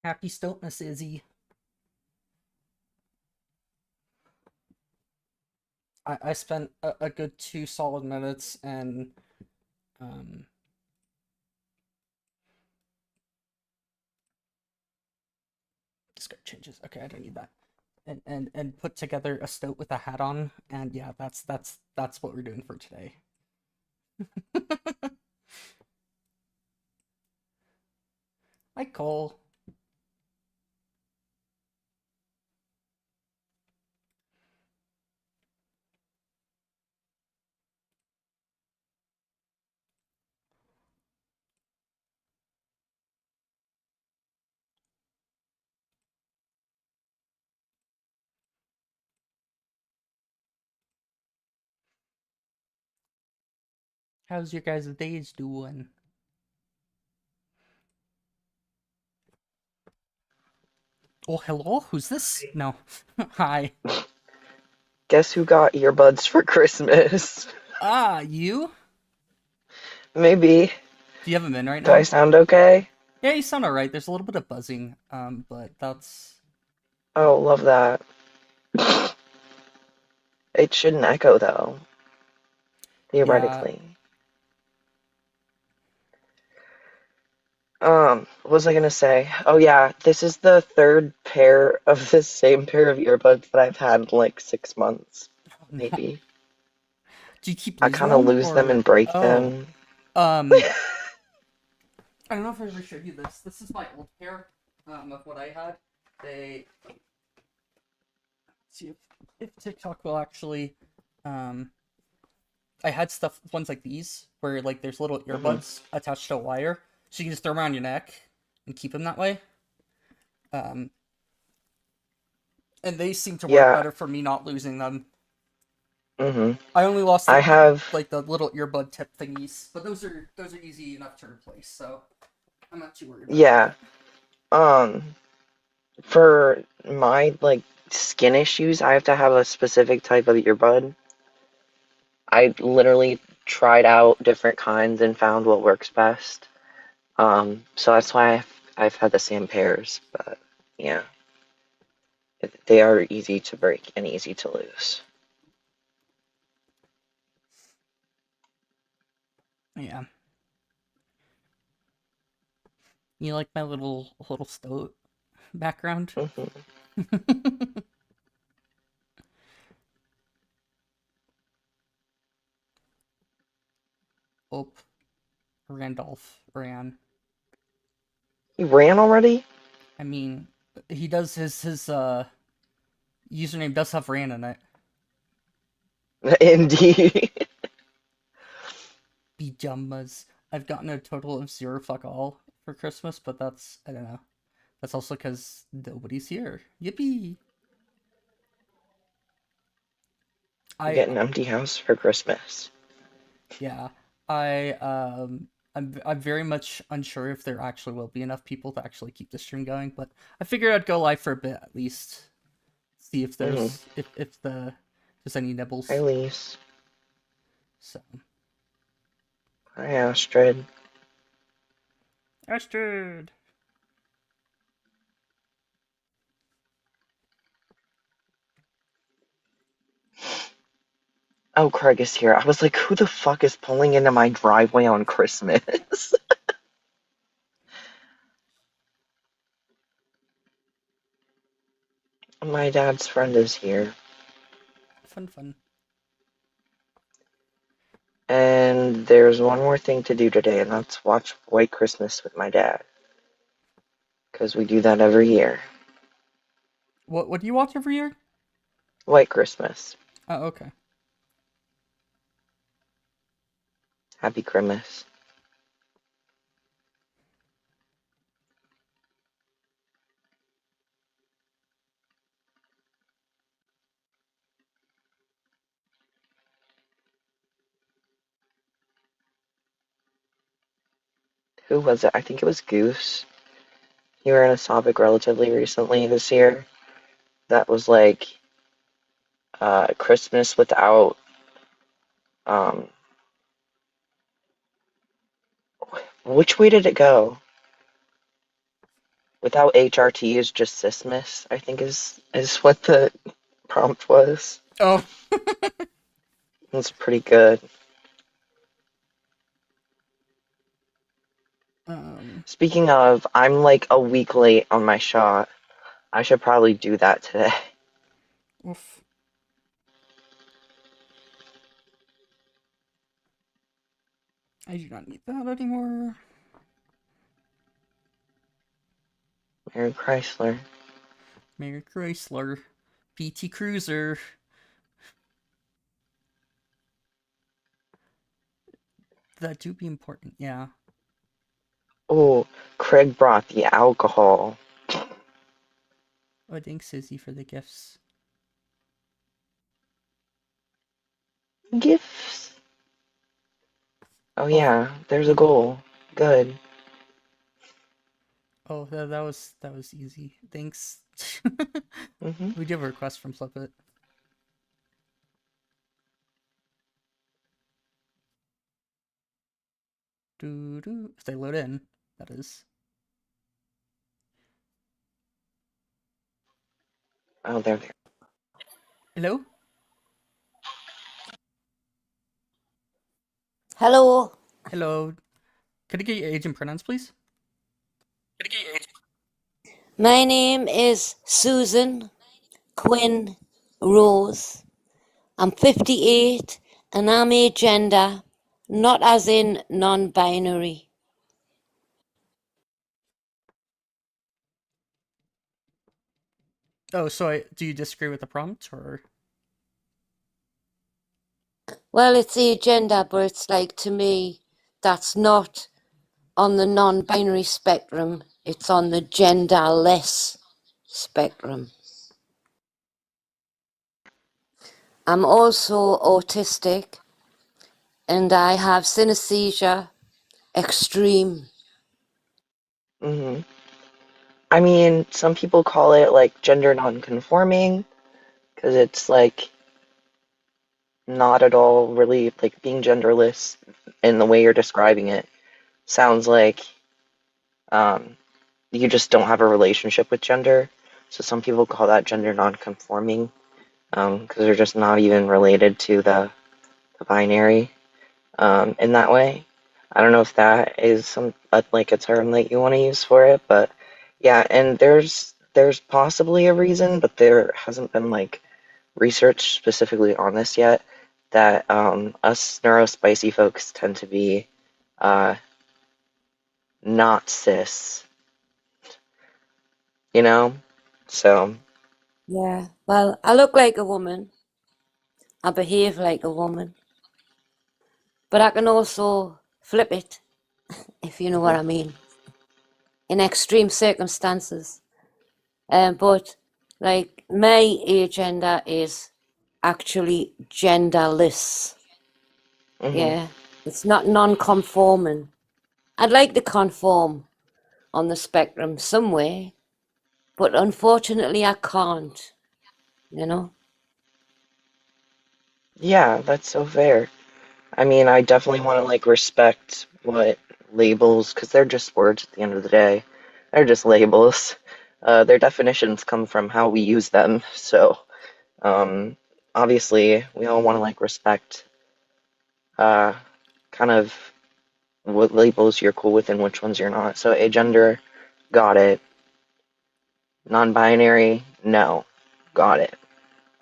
Happy Stoatmas, Izzy. I spent a good 2 solid minutes and um script changes. Okay, I don't need that. And put together a stoat with a hat on, and yeah, that's what we're doing for today. Hi, Cole. How's your guys' days doing? Oh, hello? Who's this? No. Hi. Guess who got earbuds for Christmas? Ah, you? Maybe. Do you have them in right Do I now? sound okay? Yeah, you sound alright. There's a little bit of buzzing, but that's Oh, love that. It shouldn't echo though, yeah. theoretically. What was I gonna say? Oh yeah, this is the third pair of the same pair of earbuds that I've had in like 6 months, Oh, no. maybe. Do you keep I losing kind of them lose them or and break oh, them. um I don't know if I ever showed you this. This is my old pair of what I had. They see if TikTok will actually um I had stuff ones like these where like there's little Hmm. earbuds attached to a wire so you can just throw them around your neck and keep them that way. Um and they seem to work Yeah. better for me not losing them. Hmm. I only lost I have. the little earbud tip thingies, but those are easy enough to replace, so I'm not too worried about Yeah. that. Um. For my like skin issues, I have to have a specific type of earbud. I literally tried out different kinds and found what works best. So that's why I've had the same pairs. But yeah, they are easy to break and easy to lose. Yeah. You like my little stoat background? Hmm. Oh, Randolph ran. He ran already? I mean, he does his username does have Ran in it. Indeed. Pajamas. I've gotten a total of zero fuck all for Christmas, but that's I don't know. That's also because nobody's here. Yippee! You I get an empty house for Christmas. yeah. I I'm very much unsure if there actually will be enough people to actually keep the stream going, but I figured I'd go live for a bit at least. See if Hmm. there's if there's any Hi, nibbles. Lise. So Hi, Astrid. Astrid. Oh, Craig is here. I was like, who the fuck is pulling into my driveway on Christmas? My dad's friend is here. Fun fun. And there's one more thing to do today, and that's watch White Christmas with my dad. Because we do that every year. What do you watch every year? White Christmas. Oh, okay. Happy Christmas. Who was it? I think it was Goose. You were in a topic relatively recently this year. That was like Christmas without um which way did it go? without HRT is just cismis, I think is what the prompt was. Oh, It's pretty good. um, Speaking of, I'm like a week late on my shot. I should probably do that today. oof. I do not need that anymore. Mary Chrysler. Mary Chrysler, PT Cruiser. That do be important, yeah. Oh, Craig brought the alcohol. Oh, thanks, Susie, for the gifts. Gifts. Oh Oh, yeah, there's a oh, goal. Good. oh, that was easy. Thanks. Hmm. We do have a request from Flipit. Do do. If they load in, that is. Oh, there. Hello. Hello, Hello. Could I get your age and pronouns, please? my name is Susan Quinn Rose. I'm 58 and I'm agender, not as in non binary. Oh, so do you disagree with the prompt, or? Well, it's agender, but it's like to me, that's not on the non binary spectrum, it's on the genderless spectrum. I'm also autistic and I have synesthesia extreme. Hmm. I mean, some people call it like gender non-conforming because it's like not at all really like being genderless in the way you're describing it. Sounds like um, you just don't have a relationship with gender. So some people call that gender non-conforming because they're just not even related to the binary in that way. I don't know if that is some like a term that you want to use for it, but yeah, and there's possibly a reason, but there hasn't been like research specifically on this yet. That us neurospicy folks tend to be uh, not cis, you know. So Yeah, well, I look like a woman, I behave like a woman, but I can also flip it, if you know what mhm. I mean, in extreme circumstances. But like my agenda is actually genderless. Mhm. Yeah, it's not non-conforming. I'd like to conform on the spectrum somewhere, but unfortunately I can't, you know? Yeah, that's so fair. I mean, I definitely want to like respect what labels, because they're just words at the end of the day. They're just labels. Their definitions come from how we use them. So, um, obviously, we all want to like respect uh, kind of what labels you're cool with and which ones you're not. So, agender, got it. Non-binary, no, got it.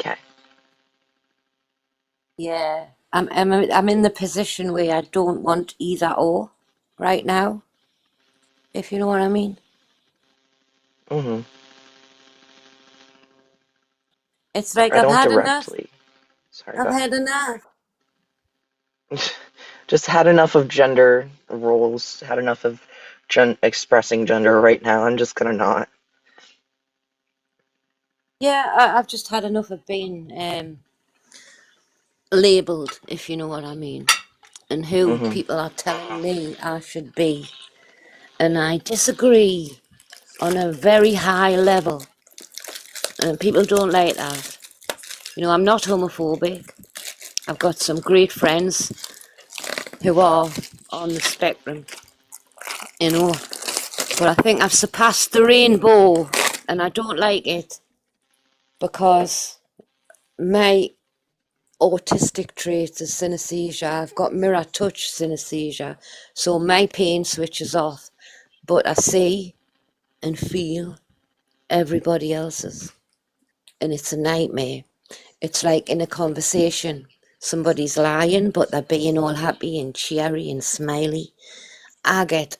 Okay. Yeah, I'm in the position where I don't want either or right now, if you know what I mean. Hmm. It's like I don't directly. Sorry, I've go had enough. ahead. Just had enough of gender roles, had enough of expressing gender right now. I'm just gonna not. Yeah, I've just had enough of being labeled, if you know what I mean, and who Hmm. people are telling me I should be. And I disagree on a very high level, and people don't like that. You know, I'm not homophobic. I've got some great friends who are on the spectrum, you know. But I think I've surpassed the rainbow, and I don't like it because my autistic traits is synesthesia. I've got mirror touch synesthesia, so my pain switches off, but I see and feel everybody else's, and it's a nightmare. It's like in a conversation, somebody's lying, but they're being all happy and cheery and smiley.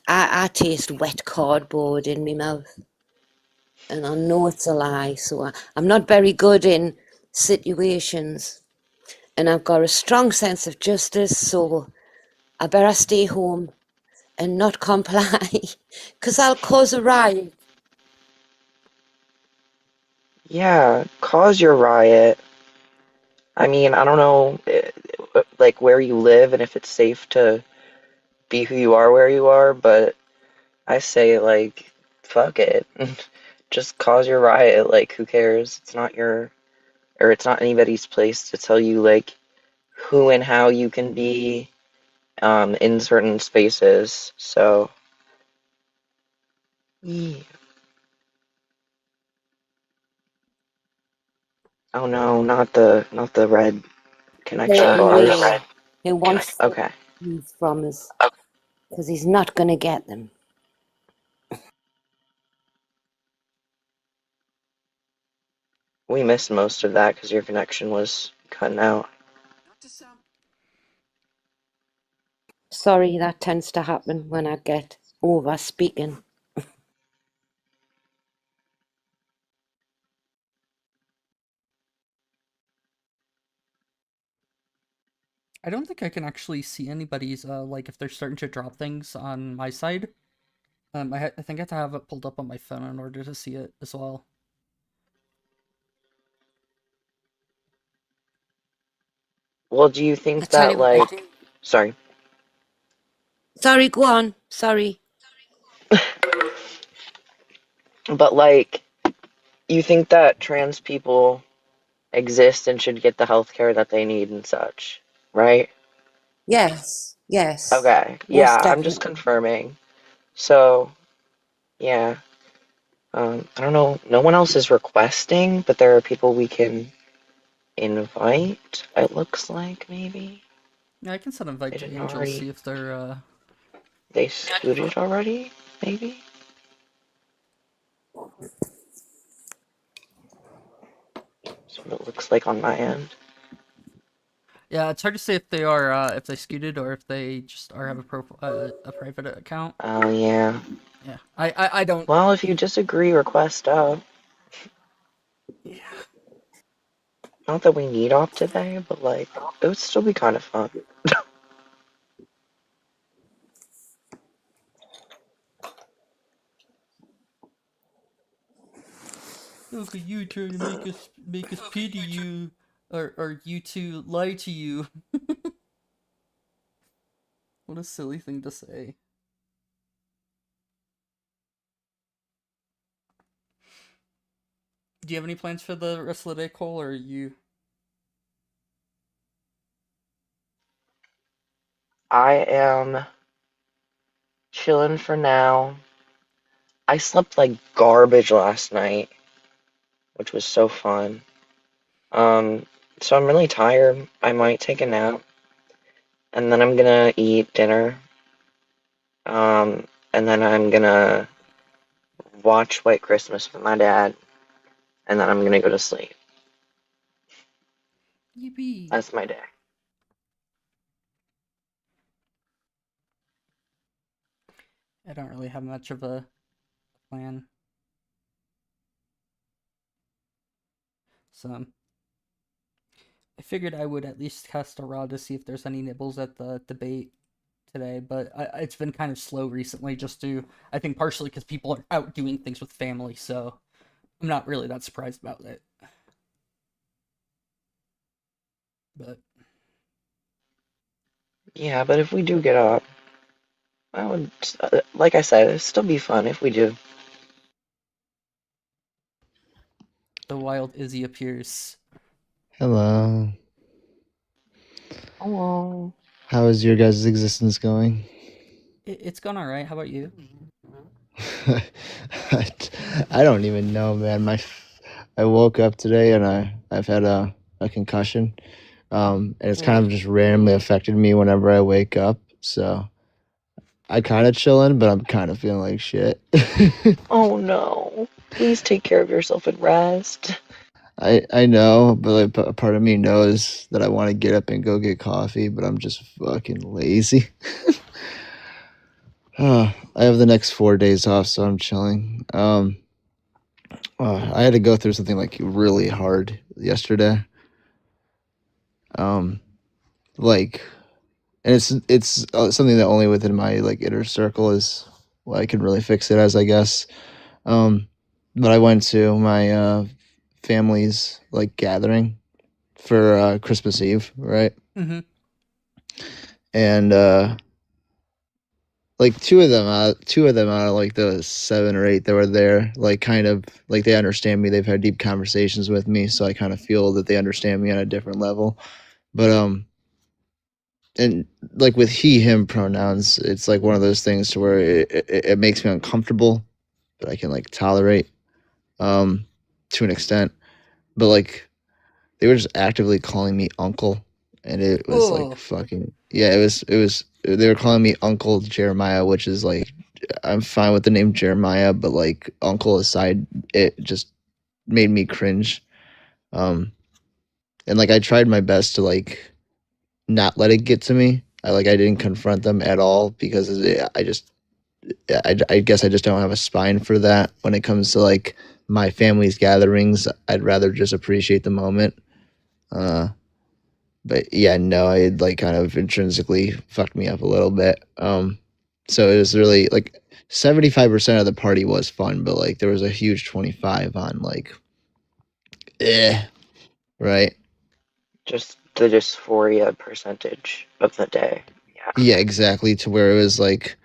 I taste wet cardboard in my mouth, and I know it's a lie. So I'm not very good in situations, and I've got a strong sense of justice. So I better stay home and not comply, because I'll cause a riot. Yeah, cause your riot. I mean, I don't know, like where you live and if it's safe to be who you are where you are, but I say like, fuck it. Just cause your riot. Like, who cares? It's not your, or it's not anybody's place to tell you like who and how you can be in certain spaces. So, yeah. Oh no, not the red connection Walking bars. away. He wants Okay. things from us because he's not going to get them. We missed most of that because your connection was cutting out. Sorry, that tends to happen when I get over speaking. I don't think I can actually see anybody's like if they're starting to drop things on my side. I think I have to have it pulled up on my phone in order to see it as well. Well, do you I think tell that you what I like, do. sorry, Sorry, go on. Sorry. but like, you think that trans people exist and should get the health care that they need and such, right? Yes, yes, Okay, yeah, most I'm just definitely. confirming. So, yeah, I don't know. No one else is requesting, but there are people we can invite, it looks like, maybe. Yeah, I can send an invite They to didn't Angel, see already, if they're they scooted already, maybe? That's what it looks like on my end. yeah, it's hard to say if they are if they scooted or if they just are have a private account. Oh, yeah. Yeah, I don't. Well, if you disagree, request up. Yeah. Not that we need op today, but like, it would still be kind of fun. Look at you trying to make us pity you, or you to lie to you. What a silly thing to say. Do you have any plans for the rest of the day, Cole, or are you? I am chilling for now. I slept like garbage last night, which was so fun. Um, so I'm really tired. I might take a nap, and then I'm gonna eat dinner. And then I'm gonna watch White Christmas with my dad, and then I'm gonna go to sleep. Yippee! That's my day. I don't really have much of a plan, so I figured I would at least cast a rod to see if there's any nibbles at the debate today, but it's been kind of slow recently, just to I think partially because people are out doing things with family, so I'm not really that surprised about it. But Yeah, but if we do get up, I would, like I said, it'd still be fun if we do. the wild Izzy appears. Hello. Oh, How is your guys' existence going? It's gone all right. How about you? I, I don't even know, man. I woke up today and I've had a concussion. And it's kind Oh, of just randomly affected me whenever I wake up. So I kind of chilling, but I'm kind of feeling like shit. Oh no. Please take care of yourself and rest. I know, but like a part of me knows that I want to get up and go get coffee, but I'm just fucking lazy. I have the next 4 days off, so I'm chilling. I had to go through something like really hard yesterday. Um, like, and it's something that only within my like inner circle is well, I can really fix it as I guess. Um, but I went to my family's like gathering for Christmas Eve, right? Mm-hmm. And like two of them out of like the 7 or 8 that were there, like kind of like they understand me. They've had deep conversations with me, so I kind of feel that they understand me on a different level. But and like with he him pronouns, it's like one of those things to where it makes me uncomfortable, but I can like tolerate to an extent. But like they were just actively calling me uncle, and it was like Oh. fucking yeah. It was they were calling me Uncle Jeremiah, which is like I'm fine with the name Jeremiah, but like uncle aside, it just made me cringe. Um, and like I tried my best to like not let it get to me. I didn't confront them at all because I guess I just don't have a spine for that when it comes to like my family's gatherings. I'd rather just appreciate the moment. Uh, but yeah, no, it like kind of intrinsically fucked me up a little bit. So it was really like 75% of the party was fun, but like there was a huge 25 on like, eh, right? Just the dysphoria percentage of the day. Yeah. Yeah, exactly. To where it was like,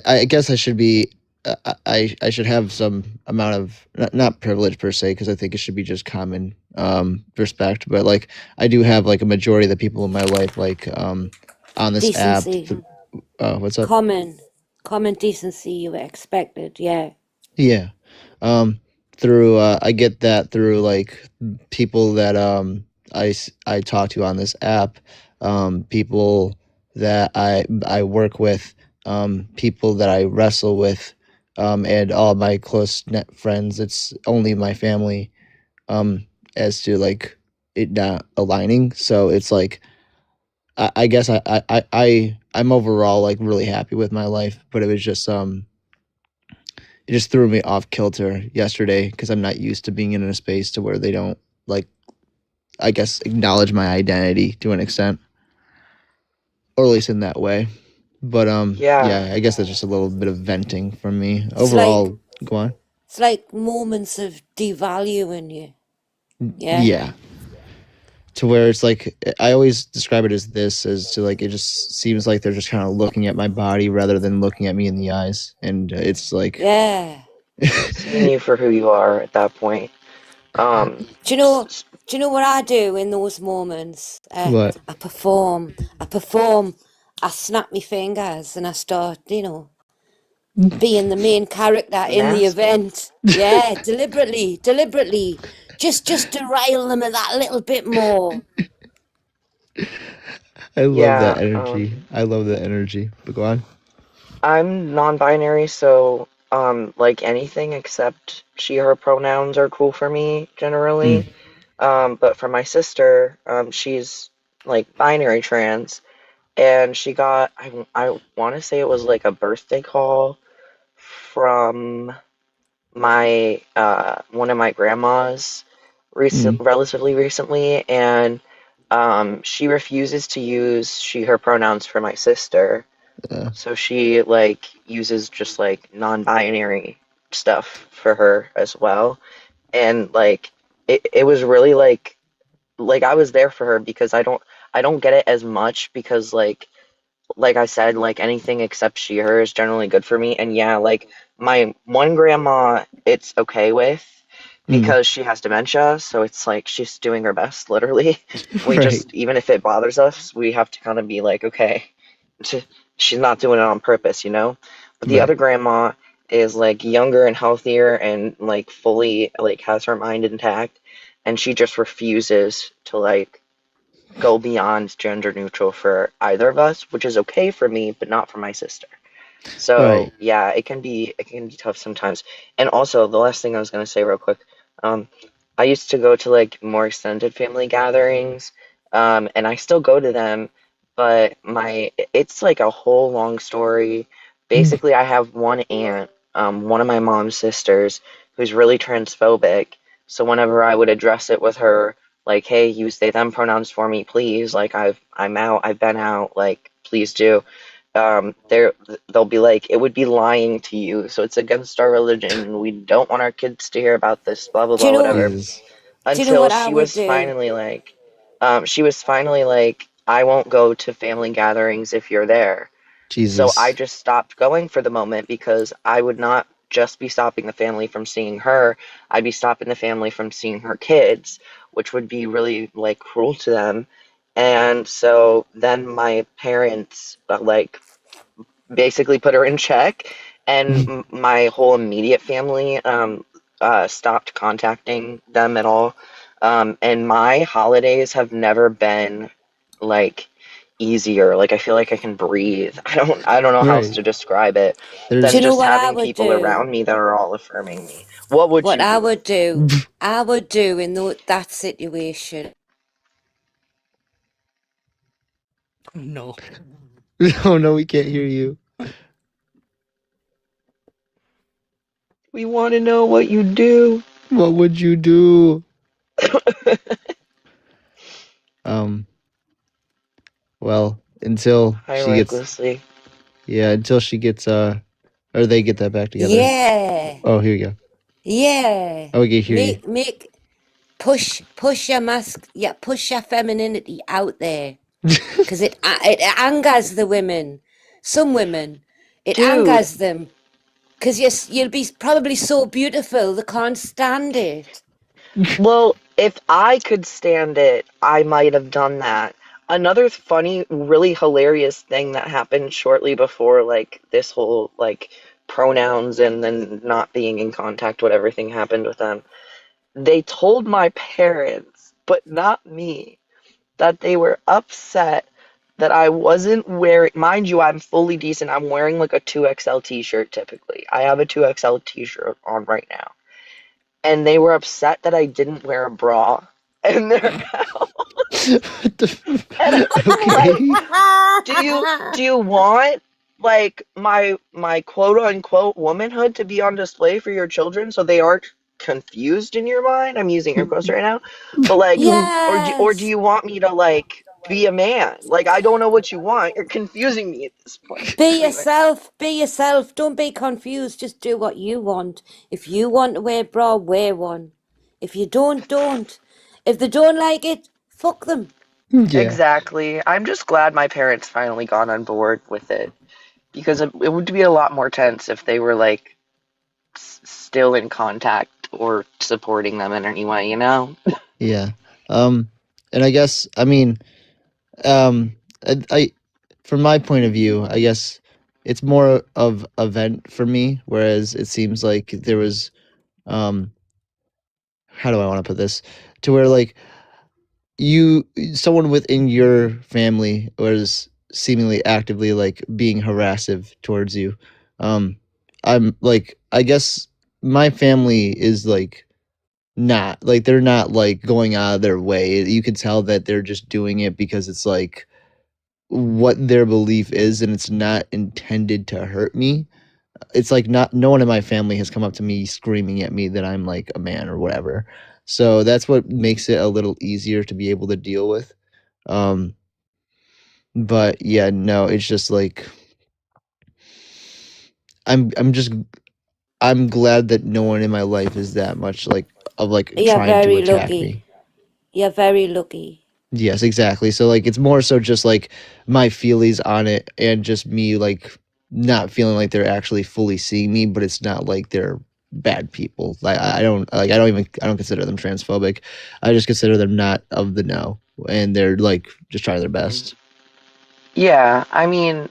I guess I should be, I should have some amount of not privilege per se, because I think it should be just common respect. But like, I do have like a majority of the people in my life, like on this app. decency. What's up? Common decency you were expected, yeah. Yeah. Um, through I get that through like people that I talk to on this app, people that I work with, people that I wrestle with, and all my close net friends. It's only my family. As to like it not aligning, so it's like I guess I'm overall like really happy with my life, but it was just it just threw me off kilter yesterday because I'm not used to being in a space to where they don't like I guess acknowledge my identity to an extent, or at least in that way. But Yeah. yeah, I guess that's just a little bit of venting from me. It's like Overall, go on. it's like moments of devaluing you, yeah? Yeah, to where it's like I always describe it as this as to like it just seems like they're just kind of looking at my body rather than looking at me in the eyes, and it's like Yeah. Seeing you for who you are at that point. Um, Do you s- know s- do you know what I do in those moments? what. I perform. I snap my fingers and I start, being the main character in the Masking. event. Yeah, deliberately. Just to rile them a that little bit more. I love that Yeah, energy. I love that energy. But go on. I'm non-binary, so like anything except she, her pronouns are cool for me generally. Mm, But for my sister, she's like binary trans, and she got I want to say it was like a birthday call from my one of my grandmas mm, relatively recently, and she refuses to use she her pronouns for my sister, uh, so she like uses just like non-binary stuff for her as well. And like it was really like I was there for her because I don't get it as much because like I said, like anything except she, her is generally good for me. And yeah, like my one grandma, it's okay with mm. because she has dementia. So it's like she's doing her best, literally. We Right. just, even if it bothers us, we have to kind of be like, okay, she's not doing it on purpose, you know? The Right. other grandma is like younger and healthier and like fully like has her mind intact, and she just refuses to like go beyond gender neutral for either of us, which is okay for me, but not for my sister. Right. So yeah, it can be tough sometimes. And also, the last thing I was gonna say real quick, um, I used to go to like more extended family gatherings, and I still go to them, but it's like a whole long story. Basically, I have one aunt, one of my mom's sisters, who's really transphobic. So whenever I would address it with her, like, "Hey, use they them pronouns for me, please. Like, I'm out, I've been out. Like, please do." They'll be like, it would be lying to you, so it's against our religion. We don't want our kids to hear about this, blah blah Do you blah, know? whatever. Jesus. Do you know Until what I would do? she was finally like, I won't go to family gatherings if you're there. So I Jesus. just stopped going for the moment because I would not just be stopping the family from seeing her, I'd be stopping the family from seeing her kids, which would be really like cruel to them. And so then my parents like basically put her in check, and my whole immediate family stopped contacting them at all. And my holidays have never been like easier. Like I feel like I can breathe. I don't know how else Right. to describe it Do than you There's know just what I having would people do? around me that are all affirming me. What would What you I do? would do? I would do in that situation. No. Oh no, we can't hear you. We want to know what you do. What would you do? Um, well, until Hi, she gets recklessly. yeah, until she gets or they get that back together. Yeah, Oh, here you go. yeah. Oh, we can hear you. Make push your mask. Yeah, push your femininity out there, because it angers the women. Some women, it Dude, angers them, because you'll be probably so beautiful they can't stand it. well, if I could stand it, I might have done that. Another funny, really hilarious thing that happened shortly before, like, this whole, like, pronouns and then not being in contact with everything happened with them. They told my parents, but not me, that they were upset that I wasn't wearing, mind you, I'm fully decent. I'm wearing like a 2XL t-shirt typically. I have a 2XL t-shirt on right now, and they were upset that I didn't wear a bra in their house. What the And I'm like, okay. do you want like my quote unquote womanhood to be on display for your children so they aren't confused in your mind? I'm using air quotes right now. But like, or do Yes. you want me to like be a man? Like I don't know what you want. You're confusing me at this point. Be Anyway. yourself. Be yourself. Don't be confused. Just do what you want. If you want to wear a bra, wear one. If you don't, don't. If they don't like it, fuck them. Yeah. Exactly. I'm just glad my parents finally got on board with it because it would be a lot more tense if they were like still in contact or supporting them in any way, you know? Yeah. Um, and I guess I mean, um, I from my point of view, I guess it's more of event for me, whereas it seems like there was um, how do I want to put this, to where like you someone within your family was seemingly actively like being harassive towards you. Um, I'm like I guess my family is like not like they're not like going out of their way. You could tell that they're just doing it because it's like what their belief is and it's not intended to hurt me. It's like not no one in my family has come up to me screaming at me that I'm like a man or whatever. So that's what makes it a little easier to be able to deal with. Um but yeah, no, it's just like I'm just I'm glad that no one in my life is that much like of like You're trying to very attack lucky. me. You're very lucky. Yes, exactly. So like it's more so just like my feelings on it and just me like not feeling like they're actually fully seeing me, but it's not like they're bad people. Like I don't consider them transphobic. I just consider them not of the know and they're like just trying their best. Yeah, I mean,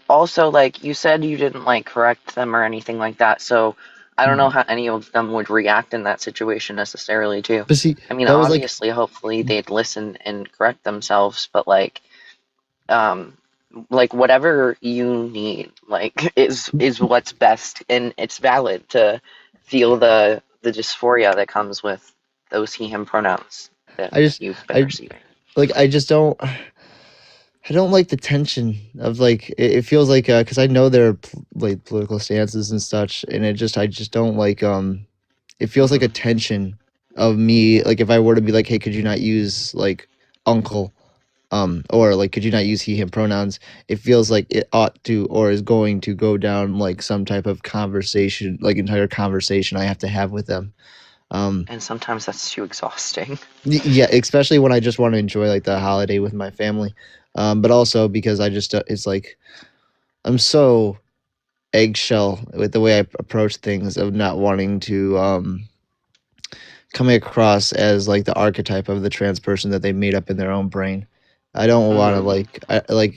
also, like you said, you didn't like correct them or anything like that. So I don't know Mhm. how any of them would react in that situation necessarily, too. But see, I mean, that was like obviously, hopefully they'd listen and correct themselves, but um, like whatever you need, like is what's best, and it's valid to feel the dysphoria that comes with those he/him pronouns that I just you've been I receiving. I just don't. I don't like the tension of like it feels like because I know their like political stances and such, and I just don't like it feels like a Hmm. tension of me like if I were to be like, hey, could you not use like uncle or like could you not use he him pronouns? It feels like it ought to or is going to go down like some type of conversation, like entire conversation I have to have with them. Um, And sometimes that's too exhausting. yeah, especially when I just want to enjoy like the holiday with my family. But also because I just it's like I'm so eggshell with the way I approach things of not wanting to coming across as like the archetype of the trans person that they made up in their own brain. I don't want to Hmm.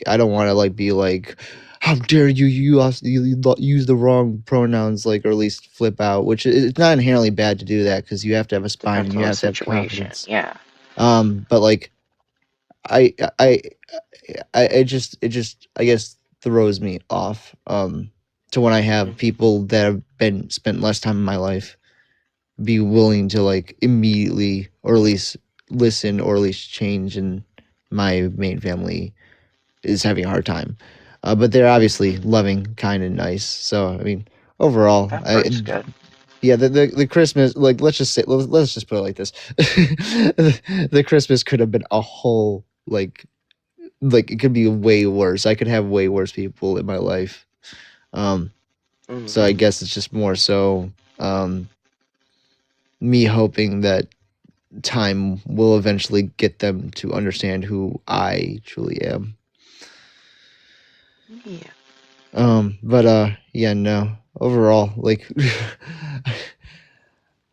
I don't want to like be like how dare you use the wrong pronouns like or at least flip out, which it's not inherently bad to do that because you have to have a spine and Depends you on the have to have situation. confidence. Yeah. But like I I it just I guess throws me off to when I have Hmm. people that have been spent less time in my life be willing to like immediately or at least listen or at least change, and my main family is having a hard time, but they're obviously Hmm. loving, kind, and nice. So I mean, overall, That part's good. yeah, the Christmas, like let's just say let's just put it like this: the Christmas could have been a whole like it could be way worse. I could have way worse people in my life. Um, so Hmm. I guess it's just more so me hoping that time will eventually get them to understand who I truly am. Yeah. But yeah, no. Overall, like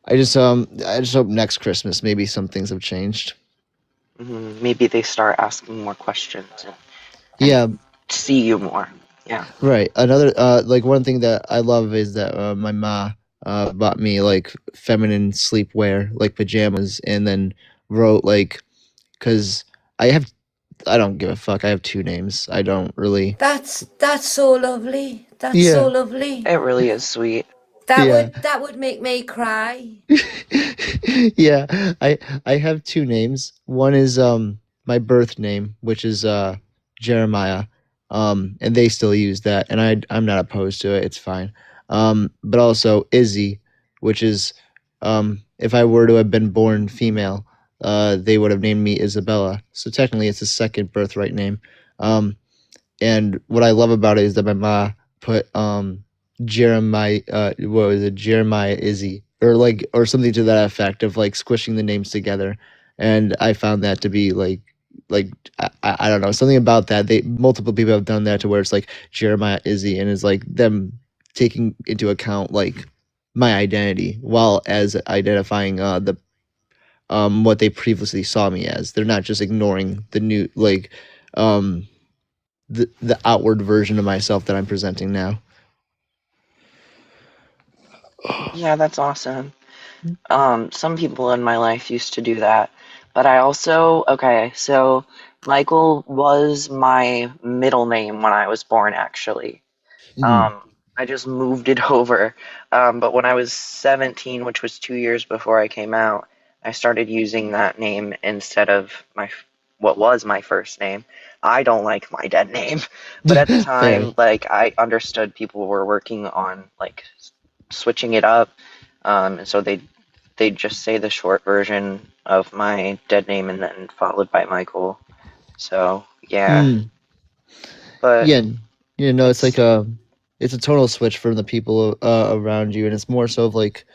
I just hope next Christmas maybe some things have changed. Maybe they start asking more questions and Yeah, see you more. Yeah. right. Another like one thing that I love is that my ma bought me like feminine sleepwear, like pajamas, and then wrote like because I have I don't give a fuck. I have two names. I don't really. That's so lovely. That's so Yeah, lovely. It really is sweet. yeah. That would make me cry. Yeah, I have two names. One is my birth name, which is Jeremiah. And they still use that, and I'm not opposed to it. It's fine. But also Izzy, which is if I were to have been born female, they would have named me Isabella. So technically it's a second birthright name. Um and what I love about it is that my ma put Jeremiah what was it, Jeremiah Izzy or like or something to that effect of like squishing the names together. And I found that to be like I don't know, something about that. They multiple people have done that to where it's like Jeremiah Izzy and it's like them taking into account like my identity while as identifying the what they previously saw me as. They're not just ignoring the new um the outward version of myself that I'm presenting now. Yeah, that's awesome. Some people in my life used to do that, but I also, okay, so Michael was my middle name when I was born, actually. Mhm. Um, I just moved it over. But when I was 17, which was 2 years before I came out, I started using that name instead of what was my first name. I don't like my dead name, but at the Fair. time, like I understood people were working on like switching it up, and so they'd just say the short version of my dead name and then followed by Michael. So yeah, Mm. but Yeah, you know, it's it's a total switch from the people around you, and it's more so of like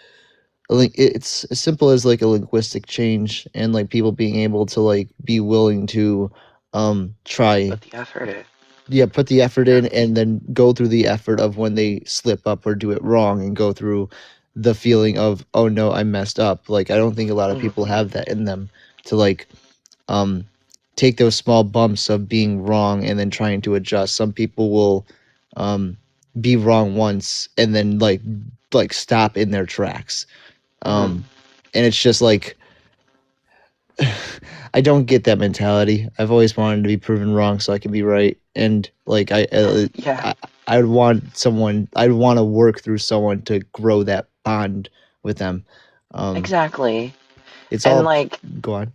it's as simple as like a linguistic change and like people being able to like be willing to try put the effort in. yeah put the effort Yeah. in and then go through the effort of when they slip up or do it wrong and go through the feeling of oh no I messed up. Like I don't think a lot of people Hmm. have that in them to like um take those small bumps of being wrong and then trying to adjust. Some people will be wrong once and then like stop in their tracks. Mm-hmm. And it's just like I don't get that mentality. I've always wanted to be proven wrong so I can be right. And like Yeah, I would want someone. I'd want to work through someone to grow that bond with them. Um, exactly. it's And all like go on.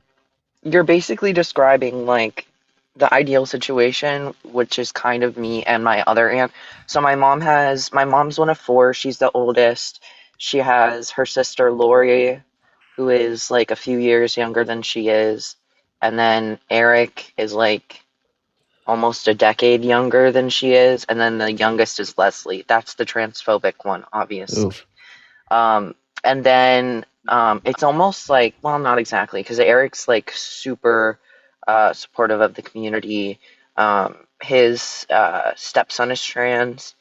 you're basically describing like the ideal situation, which is kind of me and my other aunt. So my mom's one of four. She's the oldest. She has her sister Lori, who is like a few years younger than she is, and then Eric is like almost a decade younger than she is, and then the youngest is Leslie. That's the transphobic one, obviously. Oof. Um, and then it's almost like, well, not exactly, because Eric's like super supportive of the community. His stepson is trans,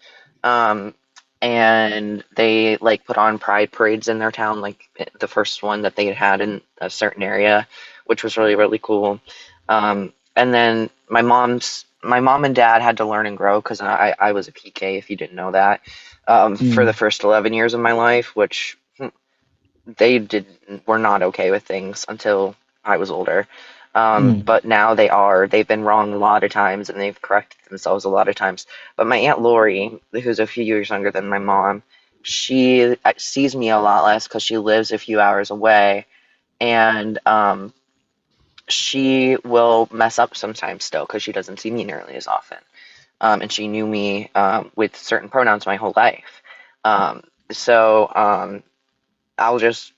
um, and they like put on pride parades in their town, like the first one that they had in a certain area, which was really, really cool. And then my mom and dad had to learn and grow because I was a PK, if you didn't know that, for the Mm, first 11 years of my life, which they did were not okay with things until I was older. mm, But now they are. They've been wrong a lot of times and they've corrected themselves a lot of times. But my Aunt Lori, who's a few years younger than my mom, she sees me a lot less because she lives a few hours away. And she will mess up sometimes still because she doesn't see me nearly as often. And she knew me with certain pronouns my whole life. Um, so I'll just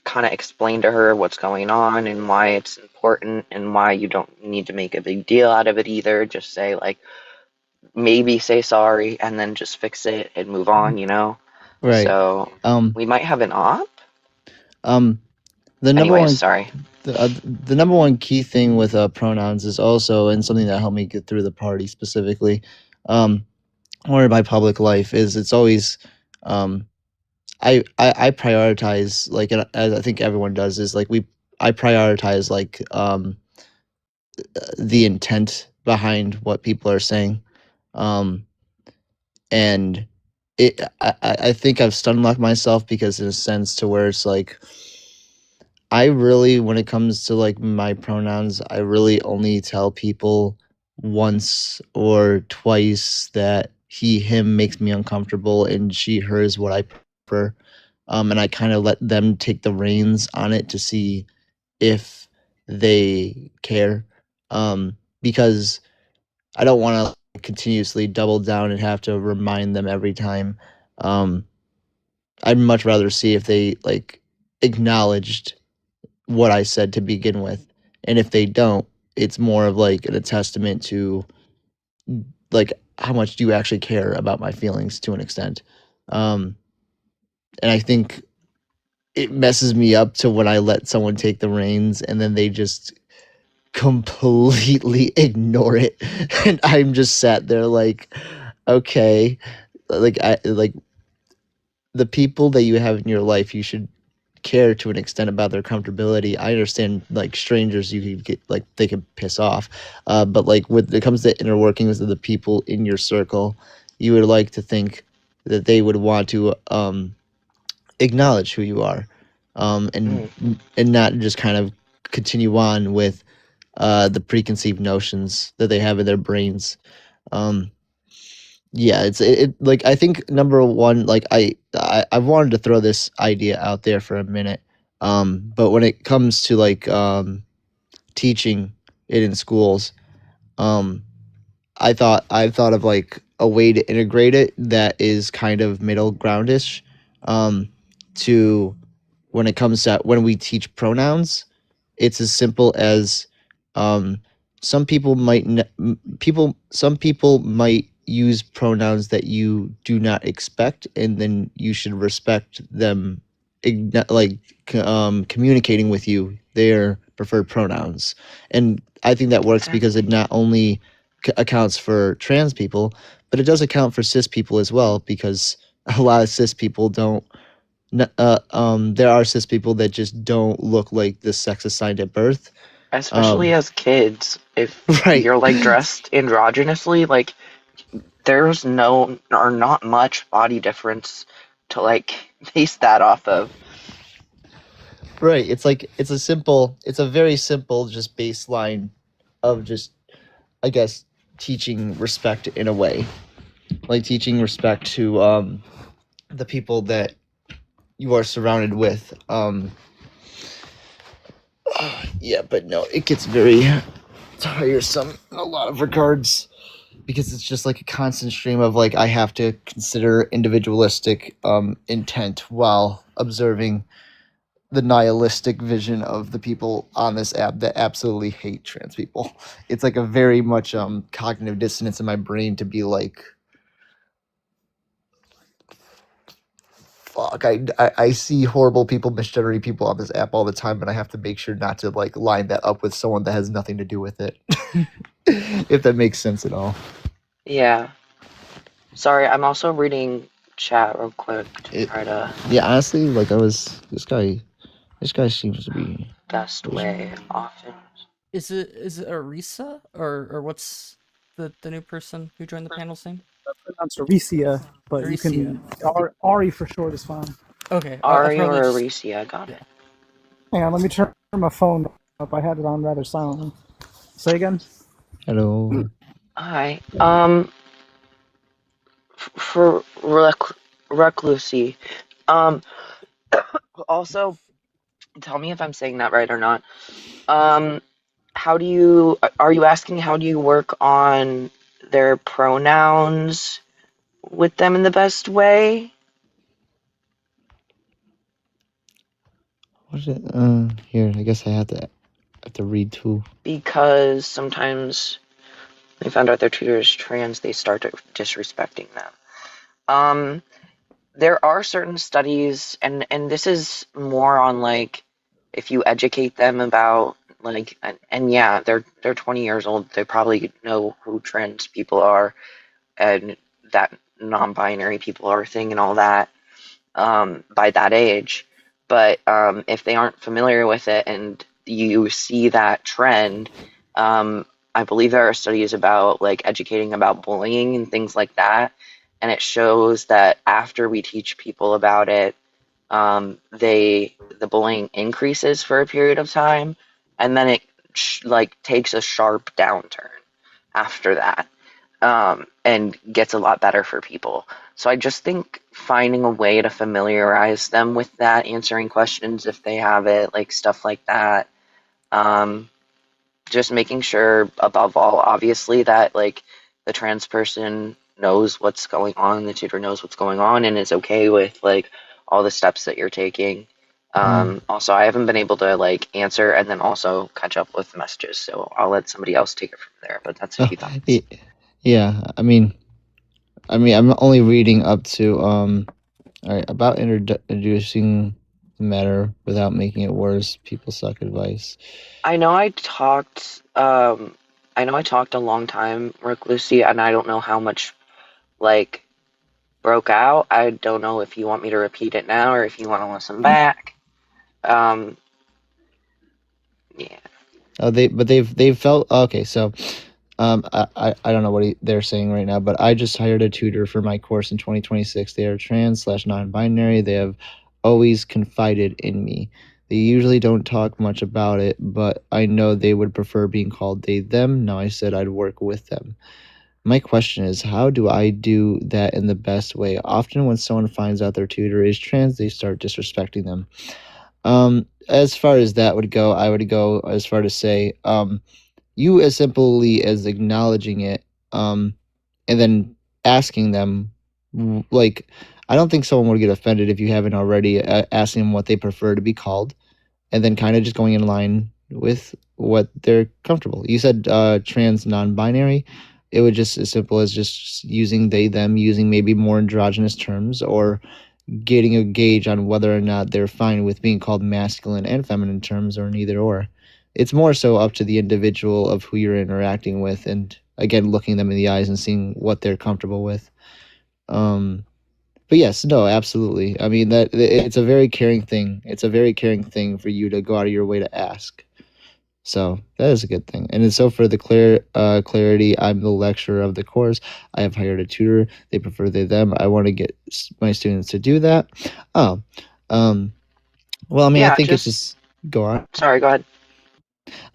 kind of explain to her what's going on and why it's important and why you don't need to make a big deal out of it either. Just say, like, maybe say sorry and then just fix it and move on, you know? right. So Um, we might have an op. um, the number Anyways, one sorry. the number one key thing with pronouns is also, and something that helped me get through the party specifically, um, or in my public life, is it's always um, I prioritize, like, and as I think everyone does, is like I prioritize like the intent behind what people are saying. Um, and I think I've stun locked myself because in a sense to where it's like I really, when it comes to like my pronouns, I really only tell people once or twice that he him makes me uncomfortable and she her is what I prefer. And I kind of let them take the reins on it to see if they care. Because I don't want to continuously double down and have to remind them every time. Um, I'd much rather see if they like acknowledged what I said to begin with, and if they don't, it's more of like a testament to like how much do you actually care about my feelings to an extent. Um, and I think it messes me up to when I let someone take the reins and then they just completely ignore it, and I'm just sat there like, okay, like I like the people that you have in your life, you should care to an extent about their comfortability. I understand like strangers, you could get like they could piss off, but like when it comes to inner workings of the people in your circle, you would like to think that they would want to acknowledge who you are, Mm. and not just kind of continue on with the preconceived notions that they have in their brains. Um, yeah, like I think number one, like I've wanted to throw this idea out there for a minute, but when it comes to like teaching it in schools, um, I've thought of like a way to integrate it that is kind of middle groundish, um, to when it comes to when we teach pronouns, it's as simple as um, some people might some people might use pronouns that you do not expect, and then you should respect them like communicating with you their preferred pronouns. And I think that works because it Exactly. not only accounts for trans people, but it does account for cis people as well, because a lot of cis people don't there are cis people that just don't look like the sex assigned at birth. Especially Um, as kids, if right. you're like dressed androgynously, like there's no or not much body difference to like base that off of. Right. It's it's a very simple just baseline of just, I guess, teaching respect in a way. Like teaching respect to the people that you are surrounded with. Yeah, but no, it gets very tiresome in a lot of regards because it's just like a constant stream of like I have to consider individualistic intent while observing the nihilistic vision of the people on this app that absolutely hate trans people. It's like a very much cognitive dissonance in my brain to be like, fuck, I see horrible people misgenerating people on this app all the time, but I have to make sure not to like line that up with someone that has nothing to do with it. If that makes sense at all. Yeah. Sorry, I'm also reading chat real quick to try to Yeah, honestly, like I was this guy seems to be best way often. Is it Arisa or what's the new person who joined the panel's name? Pronounced Aricia, but you Aricia. can Ari for short is fine. Okay, I'll Ari or probably just Aricia, got yeah. it. Hang on, let me turn my phone up. I had it on rather silently. Say again. hello. Hi. For reclusy. Um, also, tell me if I'm saying that right or not. How do you are you asking how do you work on their pronouns with them in the best way? What is it? Here, I guess I have to read too. Because sometimes they found out their tutor is trans, they start disrespecting them. There are certain studies, and this is more on like if you educate them about like and yeah, they're 20 years old, they probably know who trans people are and that non-binary people are a thing and all that by that age. But if they aren't familiar with it and you see that trend, I believe there are studies about like educating about bullying and things like that, and it shows that after we teach people about it, the bullying increases for a period of time, and then it like takes a sharp downturn after that, and gets a lot better for people. So I just think finding a way to familiarize them with that, answering questions if they have it, like stuff like that. Um, just making sure, above all, obviously, that like the trans person knows what's going on, the tutor knows what's going on, and is okay with like all the steps that you're taking. Also, I haven't been able to like answer and then also catch up with messages, so I'll let somebody else take it from there. But that's a few thoughts. Yeah, I'm only reading up to all right, about introducing the matter without making it worse. People suck advice. I know I talked a long time, Rick Lucy, and I don't know how much like broke out. I don't know if you want me to repeat it now or if you want to listen back. Um, yeah. Oh, they've felt okay. So, I don't know what they're saying right now, but I just hired a tutor for my course in 2026. They are trans/non-binary. They have always confided in me. They usually don't talk much about it, but I know they would prefer being called they them. Now I said I'd work with them. My question is, how do I do that in the best way? Often when someone finds out their tutor is trans, they start disrespecting them. As far as that would go, I would go as far to say, you as simply as acknowledging it, and then asking them, like, I don't think someone would get offended if you haven't already asking them what they prefer to be called, and then kind of just going in line with what they're comfortable. You said trans non-binary. It would just as simple as just using they them, using maybe more androgynous terms, or getting a gauge on whether or not they're fine with being called masculine and feminine terms or neither or. It's more so up to the individual of who you're interacting with, and again looking them in the eyes and seeing what they're comfortable with. But yes, no, absolutely. I mean that it's a very caring thing. It's a very caring thing for you to go out of your way to ask. So that is a good thing. And then so for the clarity, I'm the lecturer of the course. I have hired a tutor. They prefer they them. I want to get my students to do that. Oh, um, well, I mean, I Yeah, think it's just just go on. sorry, go ahead.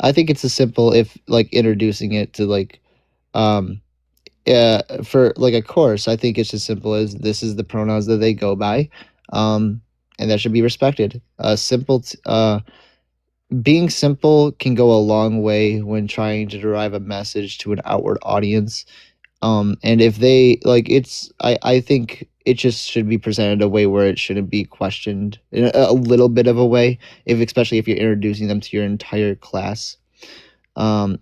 I think it's as simple if like introducing it to like um for like a course. I think it's as simple as this is the pronouns that they go by, um, and that should be respected. Being simple can go a long way when trying to derive a message to an outward audience. And if they like, I think it just should be presented a way where it shouldn't be questioned in a little bit of a way, if especially if you're introducing them to your entire class.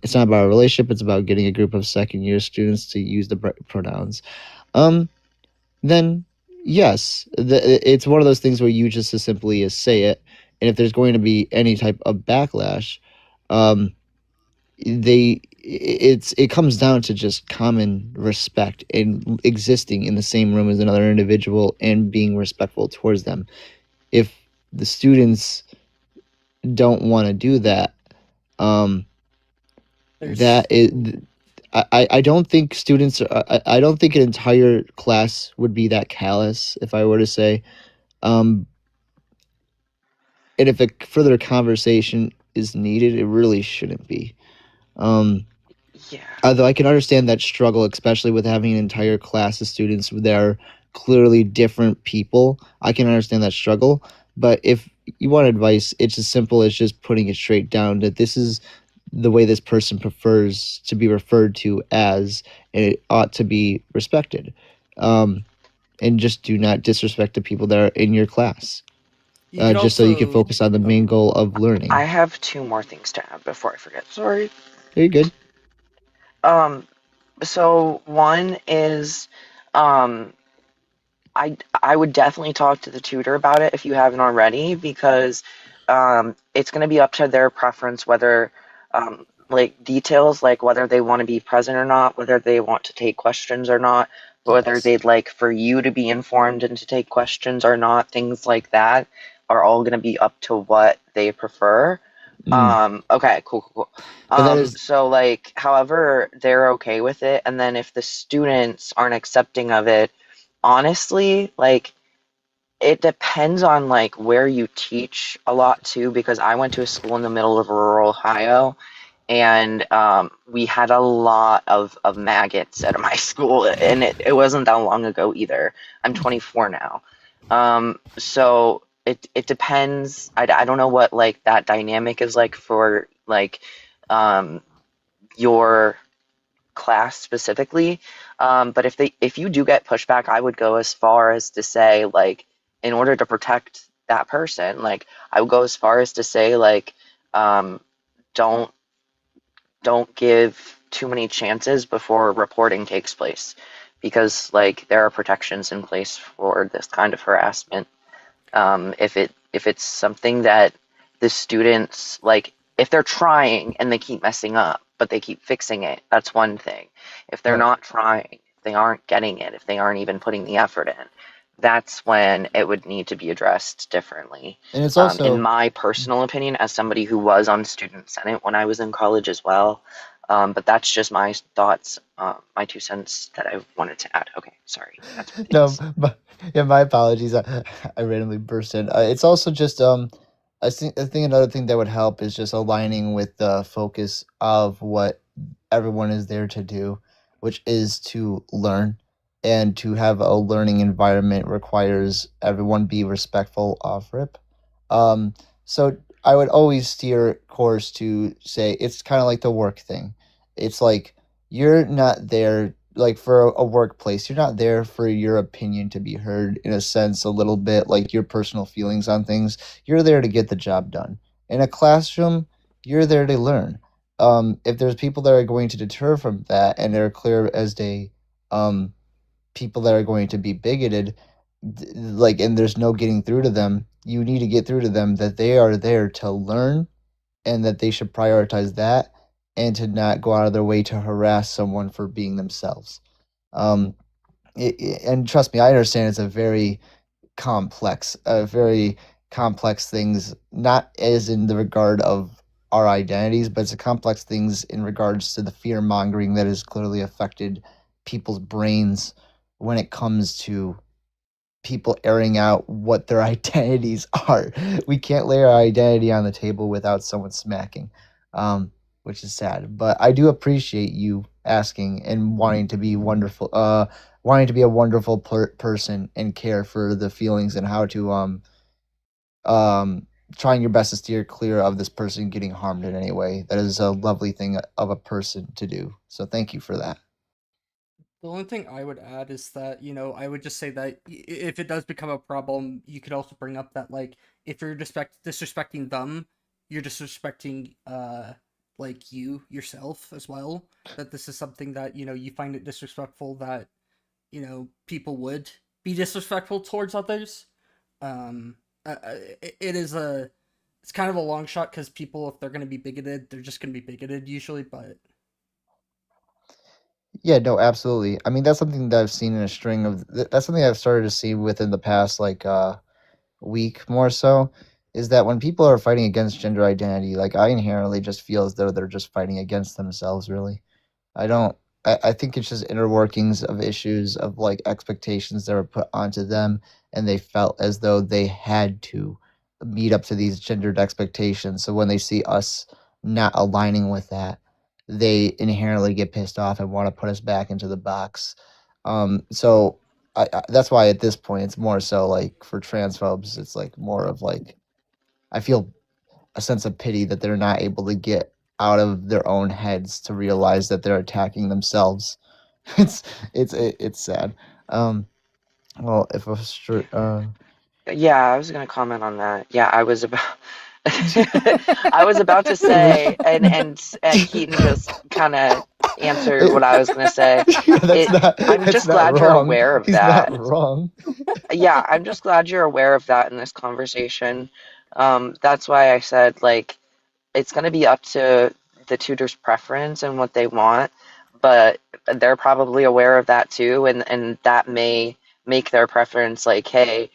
It's not about a relationship; it's about getting a group of second year students to use the pronouns. Um, then yes, it's one of those things where you just as simply as say it, and if there's going to be any type of backlash, um, it comes down to just common respect and existing in the same room as another individual and being respectful towards them. If the students don't want to do that, um, There's that is I don't think students I don't think an entire class would be that callous if I were to say. Um, and if a further conversation is needed, it really shouldn't be. Um, Yeah. Although I can understand that struggle, especially with having an entire class of students that are clearly different people. I can understand that struggle. But if you want advice, it's as simple as just putting it straight down that this is the way this person prefers to be referred to as, and it ought to be respected. Um, and just do not disrespect the people that are in your class, you could just so you can also focus on the oh main goal of I learning. have two more things to add before I forget. Sorry. Are you good? Um, so one is, um, I would definitely talk to the tutor about it if you haven't already, because it's going to be up to their preference whether like details like whether they want to be present or not, whether they want to take questions or not, whether Yes. they'd like for you to be informed and to take questions or not, things like that are all going to be up to what they prefer. Mm. Okay, cool, cool, cool. But that is So like however they're okay with it, and then if the students aren't accepting of it, honestly, like it depends on like where you teach a lot too, because I went to a school in the middle of rural Ohio, and we had a lot of maggots at my school, and it wasn't that long ago either. I'm 24 now. So it depends. I don't know what like that dynamic is like for like um, your class specifically. But if you do get pushback, I would go as far as to say like in order to protect that person, like I would go as far as to say like um, don't don't give too many chances before reporting takes place, because like there are protections in place for this kind of harassment. If it's something that the students like, if they're trying and they keep messing up, but they keep fixing it, that's one thing. If they're right. not trying, if they aren't getting it, if they aren't even putting the effort in, that's when it would need to be addressed differently. And it's In also my personal opinion, as somebody who was on student senate when I was in college as well, but that's just my thoughts, my 2 cents that I wanted to add. Okay, sorry, that's my no, things. but yeah, my apologies. I randomly burst in. It's also just I think another thing that would help is just aligning with the focus of what everyone is there to do, which is to learn, and to have a learning environment requires everyone be respectful of RIP. Um, so I would always steer course to say it's kind of like the work thing. It's like you're not there like for a workplace. You're not there for your opinion to be heard in a sense, a little bit like your personal feelings on things. You're there to get the job done. In a classroom, you're there to learn. If there's people that are going to deter from that and they're clear as day, um, people that are going to be bigoted, like, and there's no getting through to them, you need to get through to them that they are there to learn and that they should prioritize that and to not go out of their way to harass someone for being themselves. Um, and trust me, I understand it's very complex things, not as in the regard of our identities, but it's a complex things in regards to the fear mongering that has clearly affected people's brains when it comes to people airing out what their identities are. We can't lay our identity on the table without someone smacking, which is sad. But I do appreciate you asking and wanting to be wonderful, wanting to be a wonderful person and care for the feelings and how to um, trying your best to steer clear of this person getting harmed in any way. That is a lovely thing of a person to do. So thank you for that. The only thing I would add is that, I would just say that if it does become a problem, you could also bring up that, like, if you're disrespecting them, you're disrespecting, like, you yourself as well. That this is something that, you find it disrespectful that, people would be disrespectful towards others. It is it's kind of a long shot because people, if they're going to be bigoted, they're just going to be bigoted usually, but. Yeah, no, absolutely. I mean, that's something that I've seen in a string of. That's something I've started to see within the past week more so, is that when people are fighting against gender identity, like I inherently just feel as though they're just fighting against themselves. Really, I don't. I think it's just inner workings of issues of like expectations that were put onto them, and they felt as though they had to meet up to these gendered expectations. So when they see us not aligning with that, they inherently get pissed off and want to put us back into the box. So that's why at this point it's more so like for transphobes, it's like more of like I feel a sense of pity that they're not able to get out of their own heads to realize that they're attacking themselves. it's it's sad. Um, well, if a str- Yeah, I was gonna comment on that. Yeah, I was about I was about to say, and Keaton just kind of answered what I was gonna say. Yeah, that's It. not I'm that's just not glad you're wrong. aware of He's not that. wrong. Yeah, I'm just glad you're aware of that in this conversation. That's why I said like it's gonna be up to the tutor's preference and what they want, but they're probably aware of that too, and that may make their preference like, hey,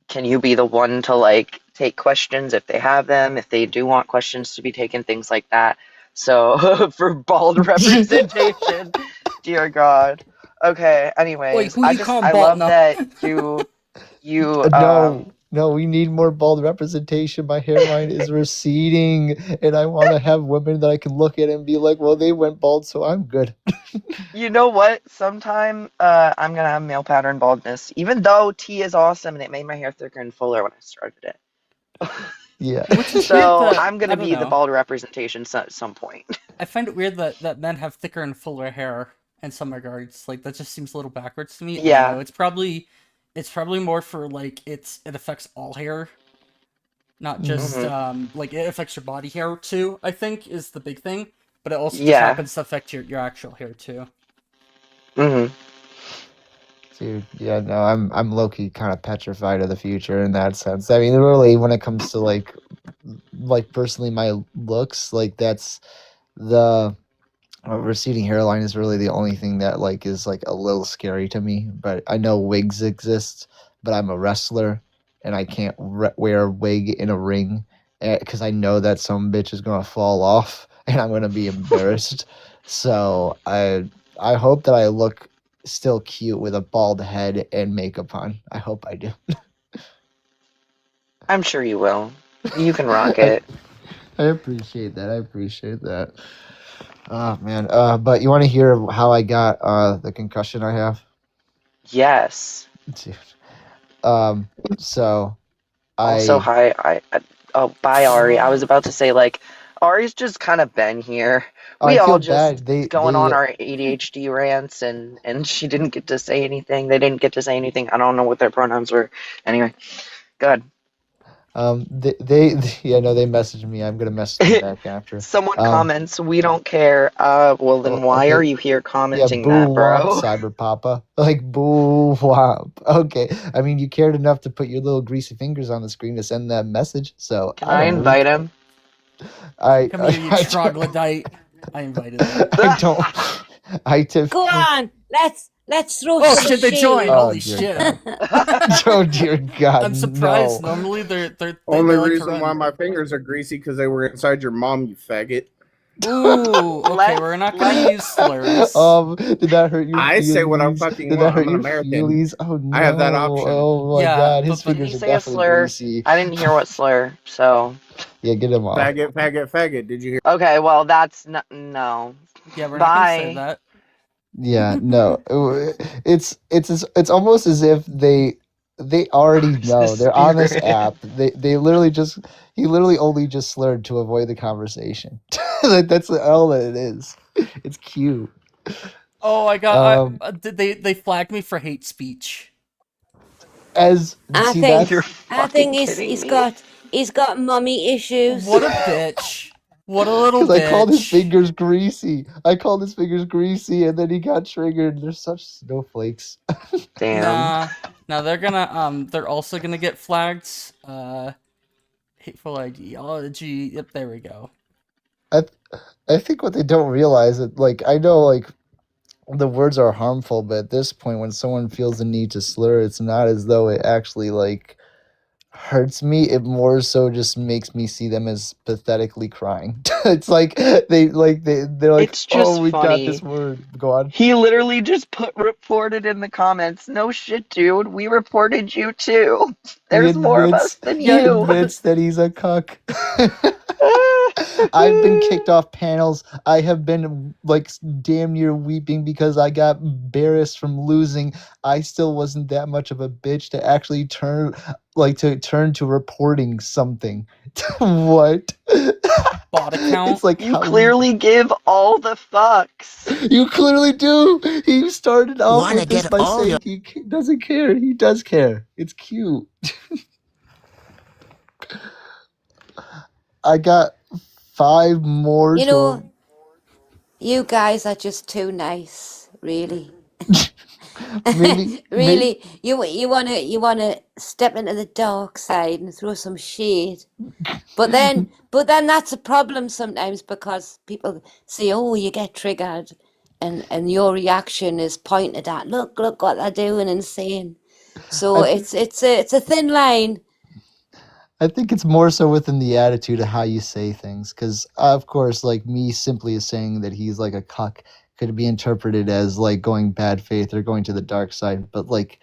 can you be the one to like take questions if they have them, if they do want questions to be taken, things like that. So for bald representation, dear God. Okay, Wait, anyways, who you calling I bald? love No. that you No, we need more bald representation. My hairline is receding, and I want to have women that I can look at and be like, well, they went bald, so I'm good. you know what? Sometime I'm gonna have male pattern baldness, even though tea is awesome and it made my hair thicker and fuller when I started it. Yeah. Which is weird So that, I'm I gonna don't be the know. bald representation at some point. I find it weird that men have thicker and fuller hair in some regards. Like, that just seems a little backwards to me. I don't know. Yeah. It's probably more for, like, it affects all hair, not just Hmm. like, it affects your body hair too, I think, is the big thing. But it also just Yeah. happens to affect your actual hair too. Hmm. Dude, yeah, no, I'm low key kind of petrified of the future in that sense. I mean, really, when it comes to like personally my looks, like that's the receding hairline is really the only thing that like is like a little scary to me. But I know wigs exist, but I'm a wrestler and I can't wear a wig in a ring because I know that some bitch is gonna fall off and I'm gonna be embarrassed. So I hope that I look still cute with a bald head and makeup on. I hope I do. I'm sure you will. You can rock I it. I appreciate that. I appreciate that. Oh man. But you want to hear how I got the concussion I have? Yes. Dude. Um, so Also, I hi. Oh, bye, Ari. I was about to say, like, Ari's just kind of been here. I We feel all just bad. going on our ADHD rants, and she didn't get to say anything. They didn't get to say anything. I don't know what their pronouns were. Anyway, good. yeah, no, they messaged me. I'm gonna message them back after. Someone Um, comments, we don't care. Well, then well, why are okay. you here Yeah, commenting boo that, womp, bro? cyber papa. Like boo womp. Okay. I mean, you cared enough to put your little greasy fingers on the screen to send that message. So Can I I don't really. invite him? I Come I, here, you I don't. troglodyte. I invited them. I don't. I Go typically. on, let's Let's throw Oh some shit, they joined! shade. Oh Holy dear shit! God. Oh dear God, I'm surprised. no. Normally they Only like to reason why run. my fingers are greasy because they were inside your mom, you faggot. Ooh, okay, we're Let's not gonna let use slurs. Did that hurt your I say what I feelies? fucking Did that want. hurt I'm an your American. feelies? Oh I have that no. option. Oh my Yeah, God, his but Did he fingers are say a definitely slur? greasy. I didn't hear what slur, so. Yeah, get him off. Faggot, faggot, faggot. Did you hear? Okay, well, that's no. yeah, we're not gonna say Bye. that. Yeah, no. It's almost as if they already Where's the know. They're on this spirit? app. They literally just he literally only just slurred to avoid the conversation. That's all that it is. It's cute. Oh, Um did they flagged me for hate speech? as I see think You're that's I fucking think kidding me? he's got mummy issues. What a bitch! What a little because I called his bitch! fingers greasy. I called his fingers greasy and then he got triggered. They're such snowflakes. Damn. Nah, now they're also gonna get flagged. Hateful ideology. Yep, there we go. I I think what they don't realize is like I know like the words are harmful, but at this point when someone feels the need to slur, it's not as though it actually like hurts me. It more so just makes me see them as pathetically crying. It's like they're like, It's oh, just we got this funny. word. Go on. He literally just put reported in the comments. No shit, dude. We reported you too. There's more of us than He Yeah, you. admits that he's a cuck. I've been kicked off panels. I have been like damn near weeping because I got embarrassed from losing. I still wasn't that much of a bitch to actually turn to reporting something. What? bot account. It's like You how clearly give all the fucks. you clearly do. He started off Wanna with this get by all your saying doesn't care. He does care. It's cute. I got 5 more You to know, you guys are just too nice, really. maybe Really, you wanna step into the dark side and throw some shade. But then that's a problem sometimes because people say, "Oh, you get triggered," and your reaction is pointed at, "Look what they're doing and saying." So I think it's a thin line. I think it's more so within the attitude of how you say things, because of course, like me simply saying that he's like a cuck could be interpreted as like going bad faith or going to the dark side, but like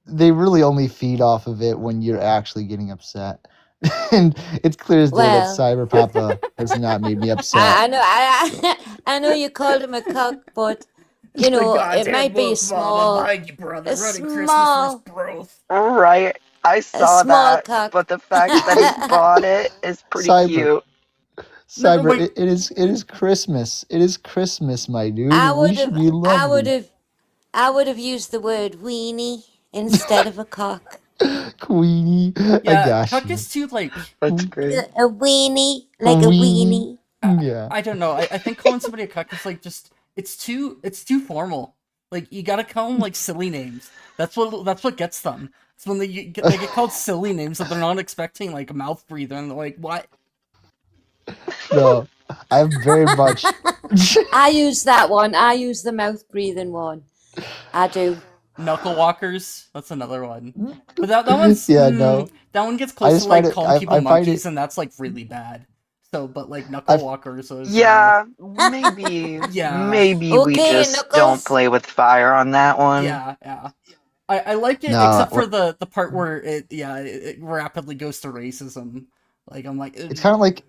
they really only feed off of it when you're actually getting upset. And it's clear as day that Well, Cyber Papa has not made me upset. I know I know you called him a cuck, but you The know it goddamn might be book, Mom. I'm behind you, brother. a Running Christmas first, small, bro. Right. I a saw small that, cuck. but the fact that he bought it is pretty Cyber, cute. No, no, Cyber, wait. it is Christmas. It is Christmas, my dude. We should be I would lovely. have I would have used the word weenie instead of a cock. Queenie, I Yeah, got cuck you. is too like That's great. A weenie, A like a weenie. weenie. Yeah. I don't know. I think calling somebody a cuck is like just it's too formal. Like you gotta call them like silly names. That's what gets them. It's when they get called silly names that they're not expecting, like a mouth breather, and they're like, "What? No, I'm very much. I use that one. I use the mouth breathing one. I do. Knuckle walkers?" That's another one. But that one's Yeah, no. that one gets I close to just find like it. calling people I find it. monkeys, and that's like really bad. So, but like knuckle I walkers is Yeah, maybe. yeah, Maybe we Okay, just don't Knuckles. play with fire on that one. yeah. I like it no. except for the part where it rapidly goes to racism. Like I'm like It's kind of like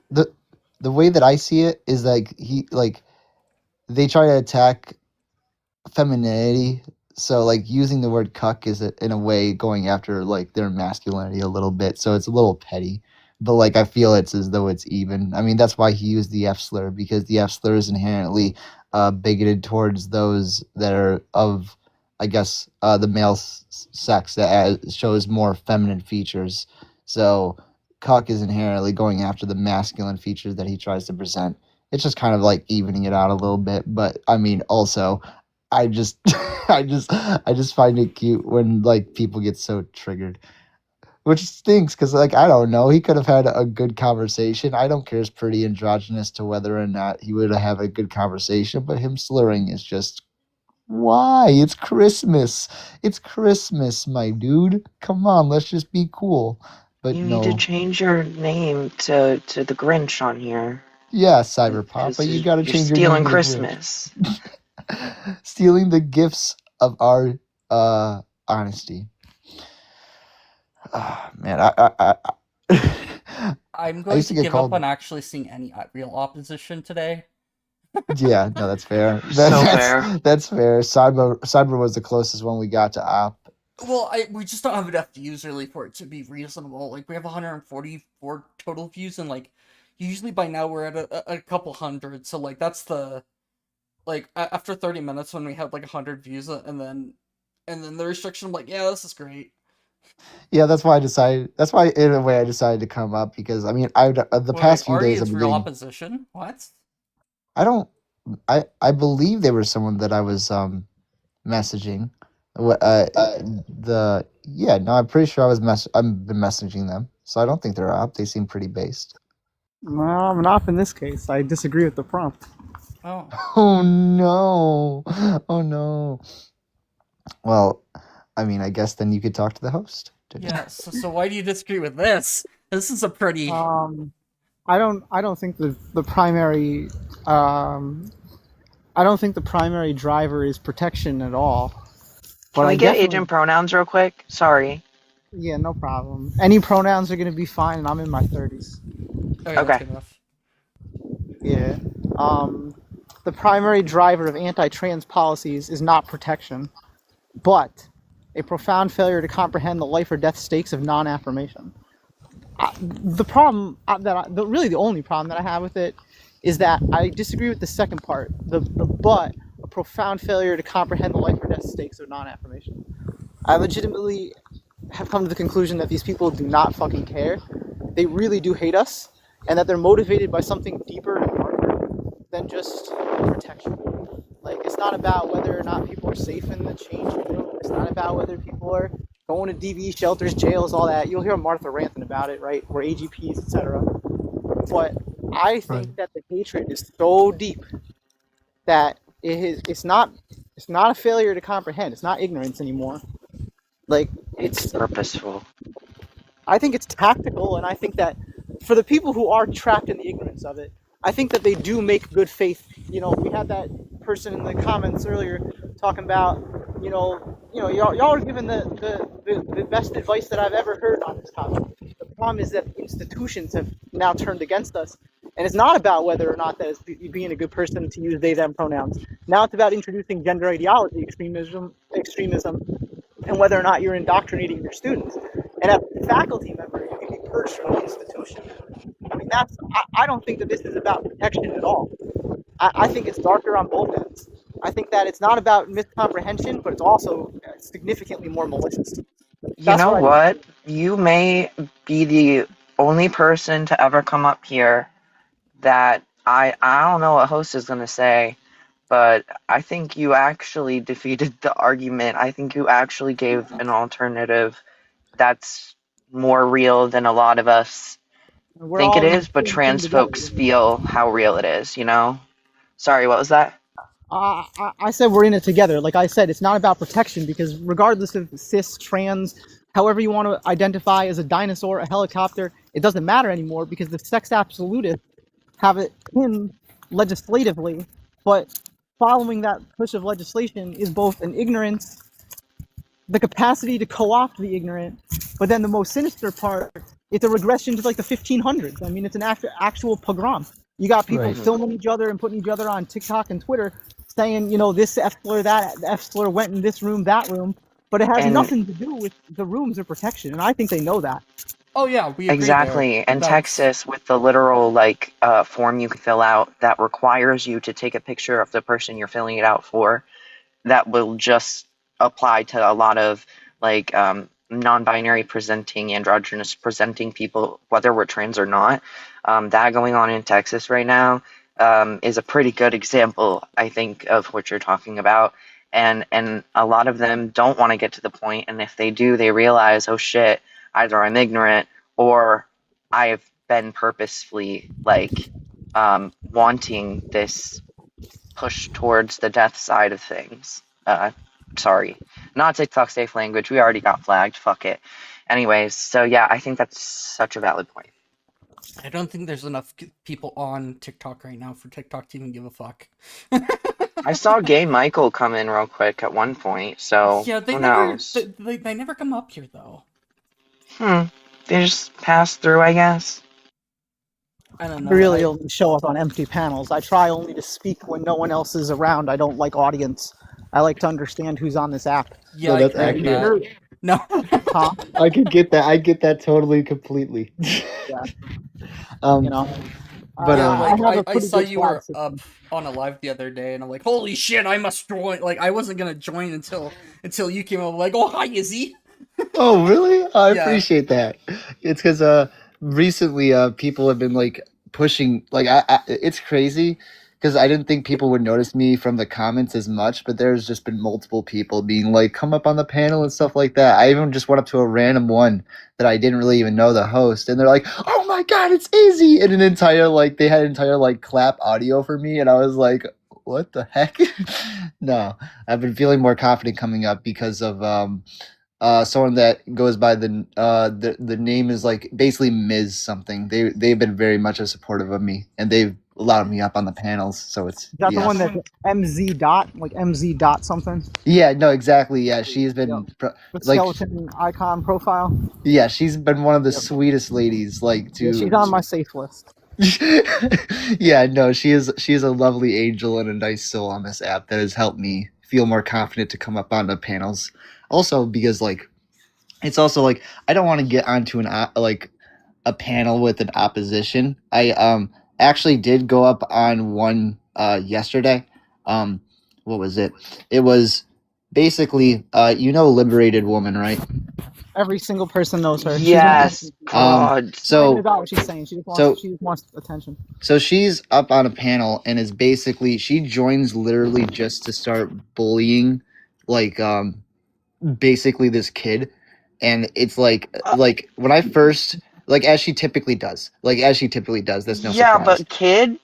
the way that I see it is like they try to attack femininity. So like using the word cuck is in a way going after like their masculinity a little bit. So it's a little petty. But like I feel it's as though it's even. I mean that's why he used the F slur because the F slur is inherently bigoted towards those that are of I guess the male sex that shows more feminine features. So cuck is inherently going after the masculine features that he tries to present. It's just kind of like evening it out a little bit, but I mean also I just I just find it cute when like people get so triggered. Which stinks because like I don't know, he could have had a good conversation. I don't care, it's pretty androgynous to whether or not he would have a good conversation, but him slurring is just Why? It's Christmas. It's Christmas, my dude. Come on, let's just be cool. But You need to no. change your name to the Grinch on here. Yeah, Cyberpop, but Because you gotta you're change your name stealing to the Grinch. Christmas. Stealing the gifts of our honesty. Ah, man, I'm I going used to to get give up called. on actually seeing any real opposition today. Yeah, no, that's fair. So fair. That's fair. Cyber was the closest one we got to op. Well, we just don't have enough views really for it to be reasonable. Like we have 144 total views, and like usually by now we're at a couple hundred. So like that's the like after 30 minutes when we had like 100 views, and then the restriction. I'm like, yeah, this is great. Yeah, that's why I decided. That's why, in a way, I decided to come up because I mean, I the Wait, past few Ari days I've is been real getting. opposition? What? I don't. I believe they were someone that I was messaging. What the yeah no, I'm pretty sure I've been messaging them, so I don't think they're op. They seem pretty based. Well, I'm not in this case. I disagree with the prompt. Oh, Oh no! Oh no! Well, I mean, I guess then you could talk to the host. yeah. So why do you disagree with this? This is a pretty. Um, I don't think the primary I don't think the primary driver is protection at all. But Can we I get age definitely, and pronouns real quick? Sorry. yeah, no problem. Any pronouns are gonna be fine, and I'm in my 30s. Okay, that's Okay. good enough. Yeah. Um, the primary driver of anti-trans policies is not protection, but a profound failure to comprehend the life or death stakes of non-affirmation. The problem really the only problem that I have with it is that I disagree with the second part. The but a profound failure to comprehend the life or death stakes of non-affirmation. I legitimately have come to the conclusion that these people do not fucking care. They really do hate us, and that they're motivated by something deeper and darker than just protection. Like, it's not about whether or not people are safe in the change room. It's not about whether people are going to DV shelters, jails, all that. You'll hear Martha ranting about it, right? Or AGPs, etc. But I think that the hatred is so deep that it's not a failure to comprehend. It's not ignorance anymore. Like, It's purposeful. I think it's tactical, and I think that for the people who are trapped in the ignorance of it, I think that they do make good faith. You know, we had that person in the comments earlier talking about, y'all are giving the best advice that I've ever heard on this topic. The problem is that institutions have now turned against us, and it's not about whether or not that is being a good person to use they them pronouns. Now it's about introducing gender ideology extremism, and whether or not you're indoctrinating your students. And as a faculty member, you can be purged from the institution. I mean, I don't think that this is about protection at all. I think it's darker on both ends. I think that it's not about miscomprehension, but it's also significantly more malicious. You That's know what I think. what? You may be the only person to ever come up here that I don't know what host is gonna say, but I think you actually defeated the argument. I think you actually gave an alternative that's more real than a lot of us We're think it all in the is, but same thing trans together. folks feel how real it is, you know? Sorry, what was that? I said we're in it together. Like I said, it's not about protection because regardless of cis, trans, however you want to identify as a dinosaur, a helicopter, it doesn't matter anymore because the sex absolutists have it pinned legislatively. But following that push of legislation is both an ignorance, the capacity to co-opt the ignorant, but then the most sinister part, it's a regression to like the 1500s. I mean, it's an actual pogrom. You got people Right. filming each other and putting each other on TikTok and Twitter saying, this F slur, that F slur went in this room, that room, but it has And nothing to do with the rooms of protection. And I think they know that. Oh yeah, we agree there. exactly. And That's Texas, with the literal form you can fill out that requires you to take a picture of the person you're filling it out for, that will just apply to a lot of non-binary presenting, androgynous presenting people, whether we're trans or not. That going on in Texas right now is a pretty good example, I think, of what you're talking about. And a lot of them don't want to get to the point, and if they do, they realize, oh shit, either I'm ignorant or I've been purposefully wanting this push towards the death side of things. Sorry, not TikTok safe language. We already got flagged. Fuck it. Anyways, so yeah, I think that's such a valid point. I don't think there's enough people on TikTok right now for TikTok to even give a fuck. I saw Gay Michael come in real quick at one point, so Yeah, who knows? they never come up here though. They just pass through, I guess. I don't I know. really only show up on empty panels. I try only to speak when no one else is around. I don't like audience. I like to understand who's on this app. Yeah, No, I that's agree with that. accurate. No. Huh? I could get that. I get that totally, completely. Yeah. Um, but Yeah, I like have a I pretty saw good you flag were up system. on a live the other day, and I'm like, holy shit, I must join. Like, I wasn't gonna join until you came up. Like, oh hi, Izzy. Oh, really? I Yeah, appreciate that. It's because recently people have been like pushing like it's crazy because I didn't think people would notice me from the comments as much, but there's just been multiple people being like, "Come up on the panel" and stuff like that. I even just went up to a random one that I didn't really even know the host, and they're like, "Oh my God, it's Izzy!" And an entire like they had entire like clap audio for me, and I was like, "What the heck?" No, I've been feeling more confident coming up because of someone that goes by the name is like basically Ms. something. They've been very much a supportive of me, and they've allowed me up on the panels. So it's Is that the yeah, one that's MZ dot, like MZ dot something? yeah, no, exactly, yeah. She's Yep. been With like skeleton icon profile. yeah, she's been one of the Yep. sweetest ladies. Like Yeah, to she's on my safe list. yeah, no, she is a lovely angel and a nice soul on this app that has helped me feel more confident to come up on the panels. Also because like it's also like I don't want to get onto like a panel with an opposition. I actually did go up on one yesterday. What was it? It was basically Liberated Woman, right? Every single person knows her. She's one of Yes, the God. It's not even So about what she's saying. so She just wants attention. so she's up on a panel and is basically she joins literally just to start bullying like basically this kid, and it's Uh, like when I first like as she typically does, that's no yeah, surprise. but kid?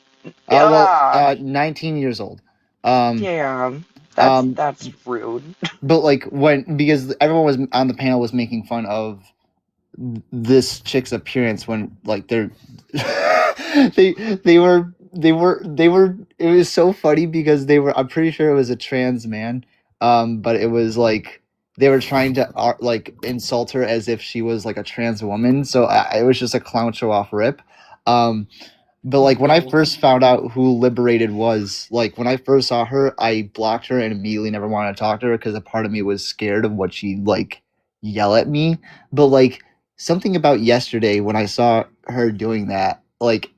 Ah, 19 years old. um damn. um That's rude. but like when because everyone was on the panel was making fun of this chick's appearance when like they're they were it was so funny because I'm pretty sure it was a trans man, but it was like they were trying to like insult her as if she was like a trans woman, so it was just a clown show off rip. um but like when I gold. first found out who Liberated was, like when I first saw her, I blocked her and immediately never wanted to talk to her because a part of me was scared of what she'd like yell at me. But like something about yesterday when I saw her doing that, like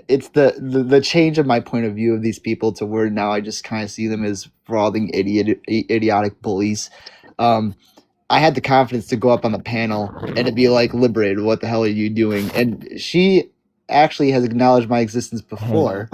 it's the change of my point of view of these people to where now I just kind of see them as frauding idiotic bullies. Um, I had the confidence to go up on the panel and to be like, Liberated, what the hell are you doing? And she actually has acknowledged my existence Hey, before.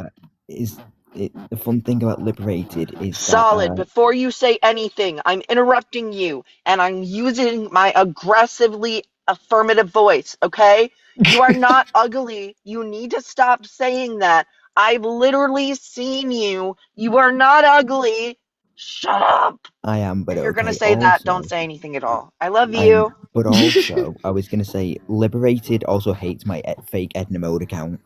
the fun thing about Liberated is that Solid, before you say anything, I'm interrupting you, and I'm using my aggressively affirmative voice, okay? You are not ugly. You need to stop saying that. I've literally seen you. You are not ugly. Shut up. I am, but If you're gonna okay. say that, don't say anything at all. I love I am, you. but also, I was gonna say, Liberated also hates my fake Edna Mode account.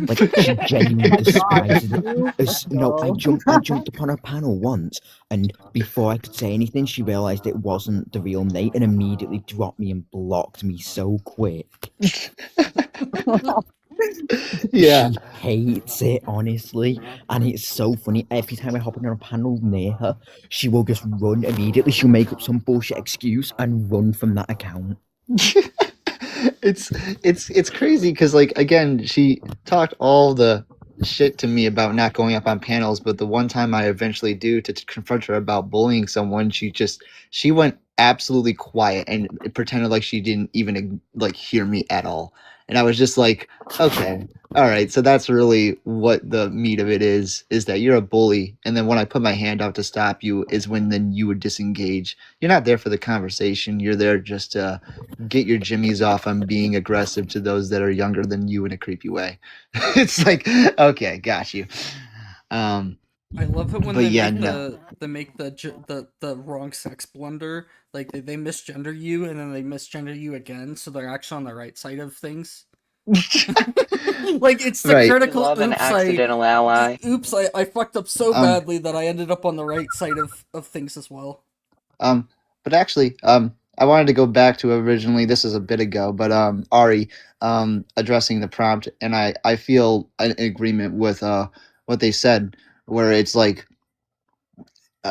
Like she genuinely Oh my God, despises it. you? Let's No, I go. jumped upon her panel once, and before I could say anything, she realized it wasn't the real Nate, and immediately dropped me and blocked me so quick. Yeah. She hates it, honestly, and it's so funny. Every time I hop on a panel near her, she will just run immediately. She'll make up some bullshit excuse and run from that account. It's crazy because like again she talked all the shit to me about not going up on panels, but the one time I eventually do to confront her about bullying someone, she went absolutely quiet and pretended like she didn't even like hear me at all. And I was just like, okay, all right, so that's really what the meat of it is that you're a bully, and then when I put my hand out to stop you is when then you would disengage. You're not there for the conversation, you're there just to get your jimmies off on being aggressive to those that are younger than you in a creepy way. It's like, okay, got you. Um, I love it when But they yeah, make no. the wrong sex blunder. Like they misgender you and then they misgender you again, so they're actually on the right side of things. Like it's the Right. We critical love an oops accidental ally. I fucked up so Um. badly that I ended up on the right side of things as well. But actually, I wanted to go back to originally. This is a bit ago, but Ari, addressing the prompt, and I feel in agreement with what they said, where it's like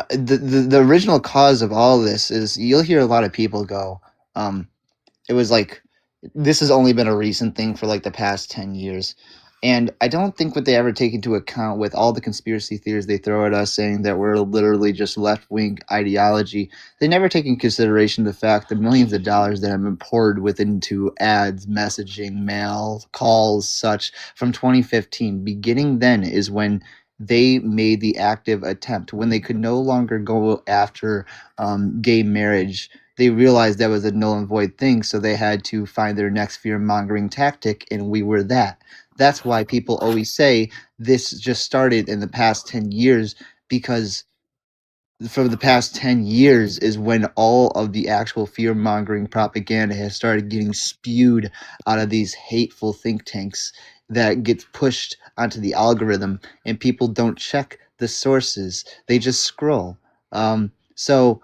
the original cause of all of this is you'll hear a lot of people go, um, it was like this has only been a recent thing for like the past 10 years. And I don't think what they ever take into account with all the conspiracy theories they throw at us saying that we're literally just left wing ideology, they never take in consideration the fact the millions of dollars that have been poured into ads, messaging, mail, calls, such from 2015. Beginning then is when they made the active attempt, when they could no longer go after gay marriage. They realized that was a null and void thing, so they had to find their next fear mongering tactic, and we were that. That's why people always say this just started in the past 10 years, because for the past 10 years is when all of the actual fear mongering propaganda has started getting spewed out of these hateful think tanks that gets pushed onto the algorithm, and people don't check the sources, they just scroll. So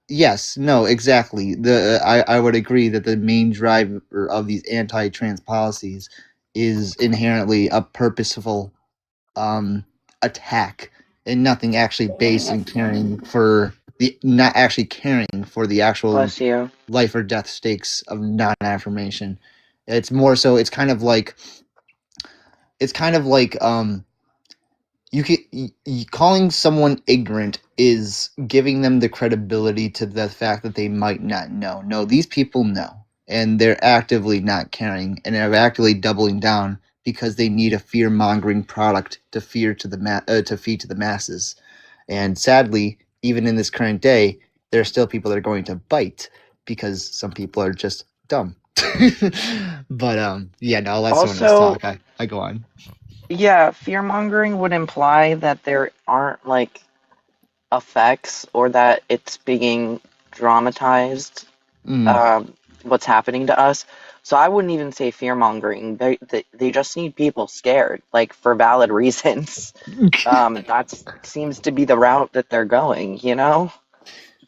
yes, no, exactly. I would agree that the main driver of these anti-trans policies is inherently a purposeful attack and nothing actually based in caring for the not actually caring for the actual Bless you. life or death stakes of non-affirmation. It's more so. It's kind of like you can calling someone ignorant is giving them the credibility to the fact that they might not know. No, these people know, and they're actively not caring, and they're actively doubling down because they need a fear mongering product to feed to the masses. And sadly, even in this current day, there are still people that are going to bite because some people are just dumb. But yeah, no, I'll let someone else Also, talk. I go on. yeah, fear mongering would imply that there aren't like effects or that it's being dramatized, Mm. um, what's happening to us. So I wouldn't even say fear mongering. They just need people scared, like for valid reasons. That seems to be the route that they're going, you know?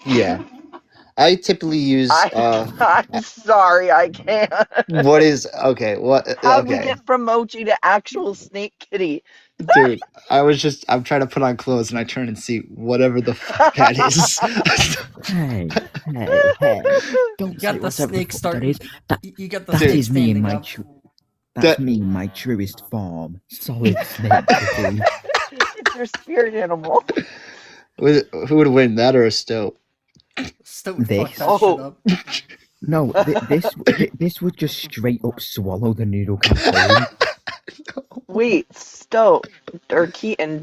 Yeah. I typically use I I'm sorry, I can't. what is okay, what How'd we okay. get from Mochi to actual Snake Kitty? Dude, I'm trying to put on clothes and I turn and see whatever the fuck that is. Hey, hey! You Don't say got the whatever the snake fuck that starting. is. That You got the that snake is me in standing my up. that's That me in my truest form. Solid Snake Kitty. It's your spirit animal. who would win, that or a stoat? Stoat would fuck This? that shit Oh, up. No, this would just straight up swallow the noodle campaign. wait, Stoat or Keaton,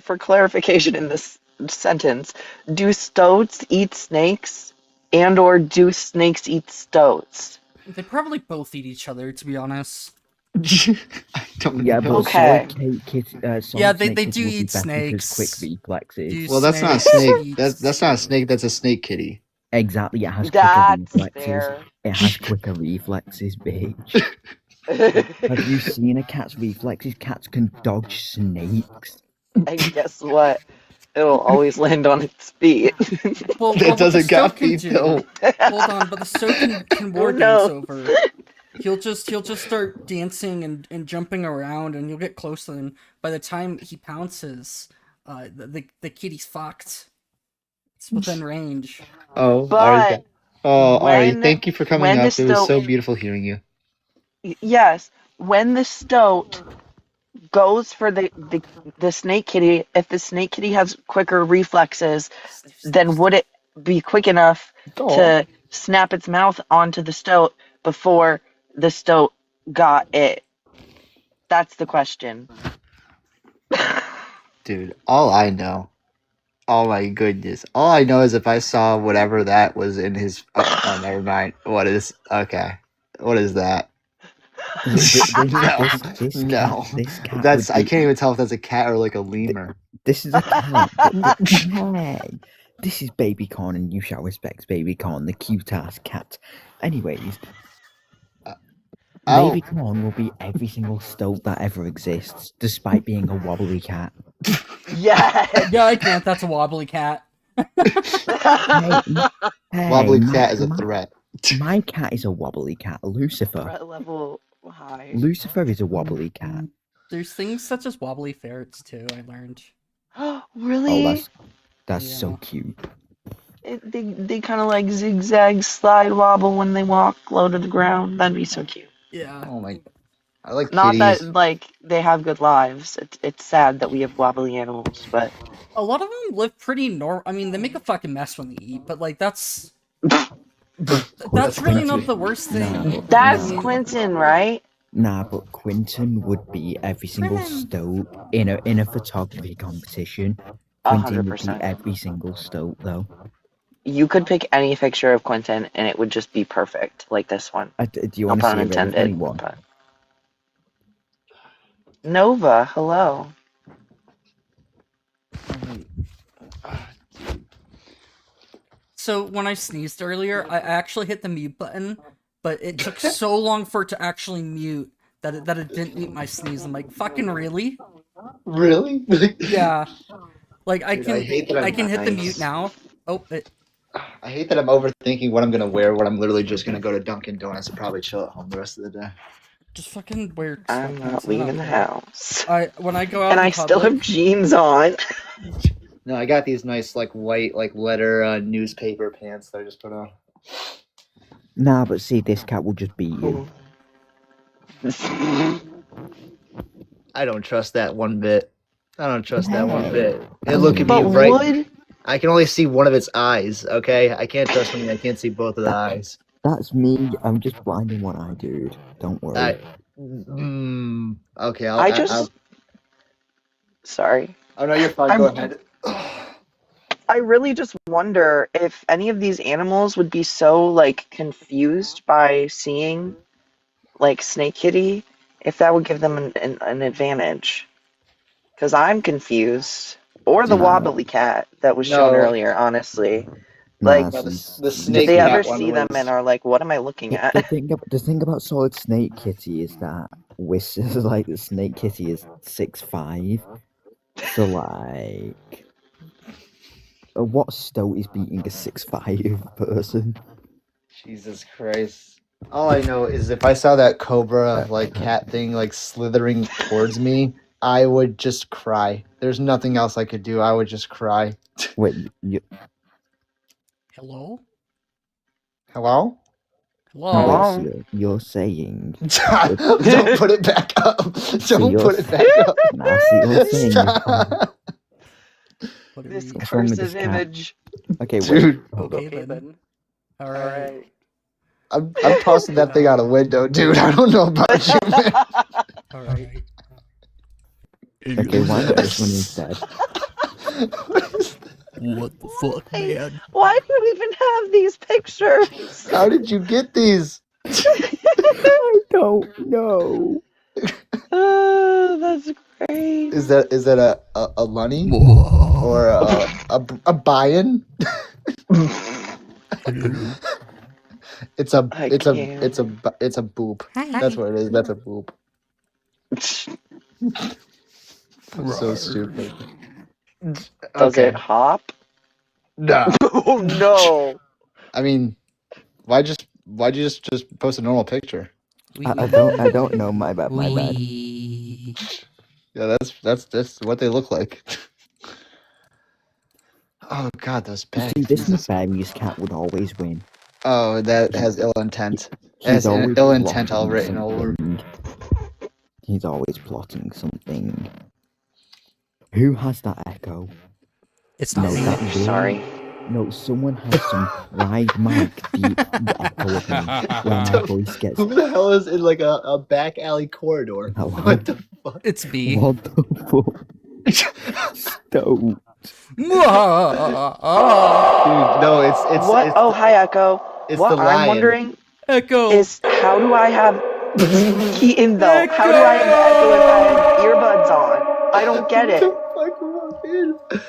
for clarification in this sentence, do stoats eat snakes and or do snakes eat stoats? They probably both eat each other, to be honest. I don't Yeah, know. but Okay. Yeah, Solid they Snake do Kitty would be eat better because quick snakes. Do reflexes. Well, that's not a snakes snake. eat? That's not a snake, that's a snake kitty. Exactly, it has quicker That's reflexes. fair. It has quicker reflexes, bitch. Have you seen a cat's reflexes? Cats can dodge snakes. And guess what? It'll always land on its feet. That What the doesn't stoat got can feet do? though. Hold on, but the stoat can Who war dance knows? over. He'll just start dancing and jumping around, and you'll get close to him. By the time he pounces, the kitty's fucked. It's within range. Oh, Ari. But Oh, Ari, when thank you for coming when the up. It was stoat so beautiful hearing you. yes, when the stoat goes for the snake kitty, if the snake kitty has quicker reflexes, then would it be quick enough Oh, to snap its mouth onto the stoat before the stoat got it? That's the question. dude, all I know. Oh my goodness. All I know is if I saw whatever that was in his. Oh, never mind. What is. Okay. What is that? This No. this No. cat That's. would I be can't even tell if that's a cat or like a lemur. This is a cat. Hey, this is Baby Corn, and you shall respect Baby Corn, the cute ass cat. Anyways, Baby Corn will be every single stoat that ever exists, despite being a wobbly cat. Yes. Yeah, I can't. That's a wobbly cat. Hey, Wobbly cat is a threat. My cat is a wobbly cat. Lucifer. Threat level high. Lucifer is a wobbly cat. There's things such as wobbly ferrets too. I learned. Really? Oh, that's so cute. They kind of like zigzag, slide, wobble when they walk low to the ground. That'd be so cute. Yeah. Oh my! I like Not kitties. that like they have good lives. It's sad that we have wobbly animals, but A lot of them live pretty normal. I mean, they make a fucking mess when they eat, but like that's really not the worst thing. that's Quentin, right? Nah, but Quentin would be every single stoat in a photography competition. Quentin would be 100%. every single stoat, though. You could pick any picture of Quentin, and it would just be perfect, like this one. Do you No want to pun see a really funny intended. one? But... Nova, hello. So when I sneezed earlier, I actually hit the mute button, but it took so long for it to actually mute that it didn't mute my sneeze. I'm like, fucking really? Really? Yeah. Like I Dude, can hate that I can hit the Nice. mute now. Oh, I hate that I'm overthinking what I'm gonna wear when I'm literally just gonna go to Dunkin' Donuts and probably chill at home the rest of the day. just fucking wear I'm sweatpants. not leaving the house. When I go out And in I still public, have jeans on. No, I got these nice like white like leather newspaper pants that I just put on. Nah, but see, this cat will just beat you. I don't trust that one bit. I don't trust that one bit. It look at me But right. would I can only see one of its eyes. Okay, I can't trust when I can't see both of the eyes. That's me. I'm just blinding one eye, dude. Don't worry. Okay, sorry. Oh no, you're fine. Go ahead. I really just wonder if any of these animals would be so like confused by seeing like Snake Kitty, if that would give them an advantage. Because I'm confused. Or the wobbly cat that was shown earlier, honestly. Like, Nah, the do snake they cat ever one see them was- and are like, what am I looking at? The thing about Solid Snake Kitty is that like the Snake Kitty is 6'5". So like, what stoat is beating a 6'5" person? Jesus Christ. All I know is if I saw that cobra like cat thing like slithering towards me, I would just cry. There's nothing else I could do. I would just cry. Wait, you... hello? Hello? Hello? Wait, so you're saying... Don't put it back up. Don't put it back up. Nah, see, you're saying... Stop. This What's wrong with this cursive cat? image. Okay, wait. Dude, Okay then. Alright. I'm tossing that thing out a window, dude. I don't know about you, man. Alright. Okay, why not this one instead? What the fuck, man? Why do you even have these pictures? How did you get these? I don't know. Oh, that's great. Is that a lunny or a buy-in? It's a boop. That's what it is. That's a boop. That's so stupid. Does it hop? No. Oh no. I mean, why'd you just post a normal picture? I don't know. My bad. Yeah, that's what they look like. Oh god, those bags. See, this nefarious cat would always win. Oh, that has ill intent. It He's has always ill intent all plotting written over. something. He's always plotting something. Who has that echo? It's not me. that really- Sorry. No, someone has some fried mic deep echo of me when my voice gets. Who the hell is in like a back alley corridor? Hello? What the fuck? It's me. What the fuck? Stoat. Dude, no, it's What? It's, Oh, hi, Echo. it's What the lion. I'm wondering Echo. is how do I have Keaton though? How do I have the Echo if I have earbuds on? I don't get it. What the fuck about fucking.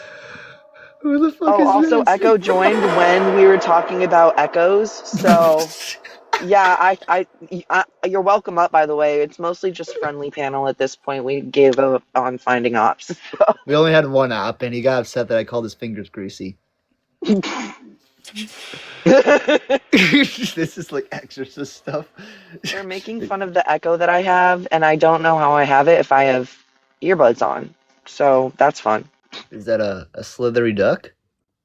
Who the fuck Oh, is also, this? Echo joined when we were talking about echoes, so yeah, you're welcome up. By the way, it's mostly just friendly panel at this point. We gave up on finding ops. We only had one op, and he got upset that I called his fingers greasy. This is like exorcist stuff. They're making fun of the echo that I have, and I don't know how I have it if I have earbuds on. So that's fun. Is that a slithery duck?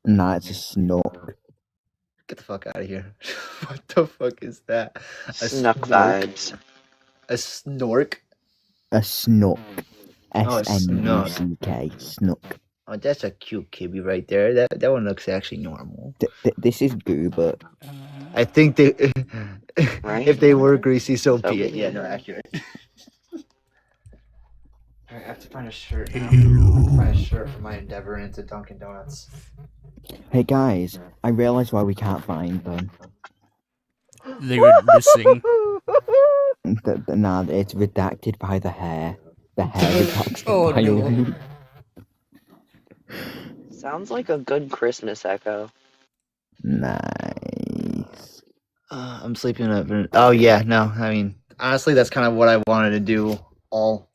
Nah, it's a snook. Get the fuck out of here. What the fuck is that? Snook vibes. A snork? A snook. Oh, a snook. S-N-U-C-K. Snook. Oh, that's a cute kitty right there. That one looks actually normal. This is Goober. I think they, Right? if they were greasy, so So be it. be Yeah, it. no, accurate. I have to find a shirt now. I have to find a shirt for my endeavor into Dunkin' Donuts. Hey guys, I realize why we can't find them. They went missing. Nah, it's redacted by the hair. The hair redacted Oh, by no. you. Sounds like a good Christmas echo. Nice. I'm sleeping up. Oh yeah, no. I mean, honestly, that's kind of what I wanted to do all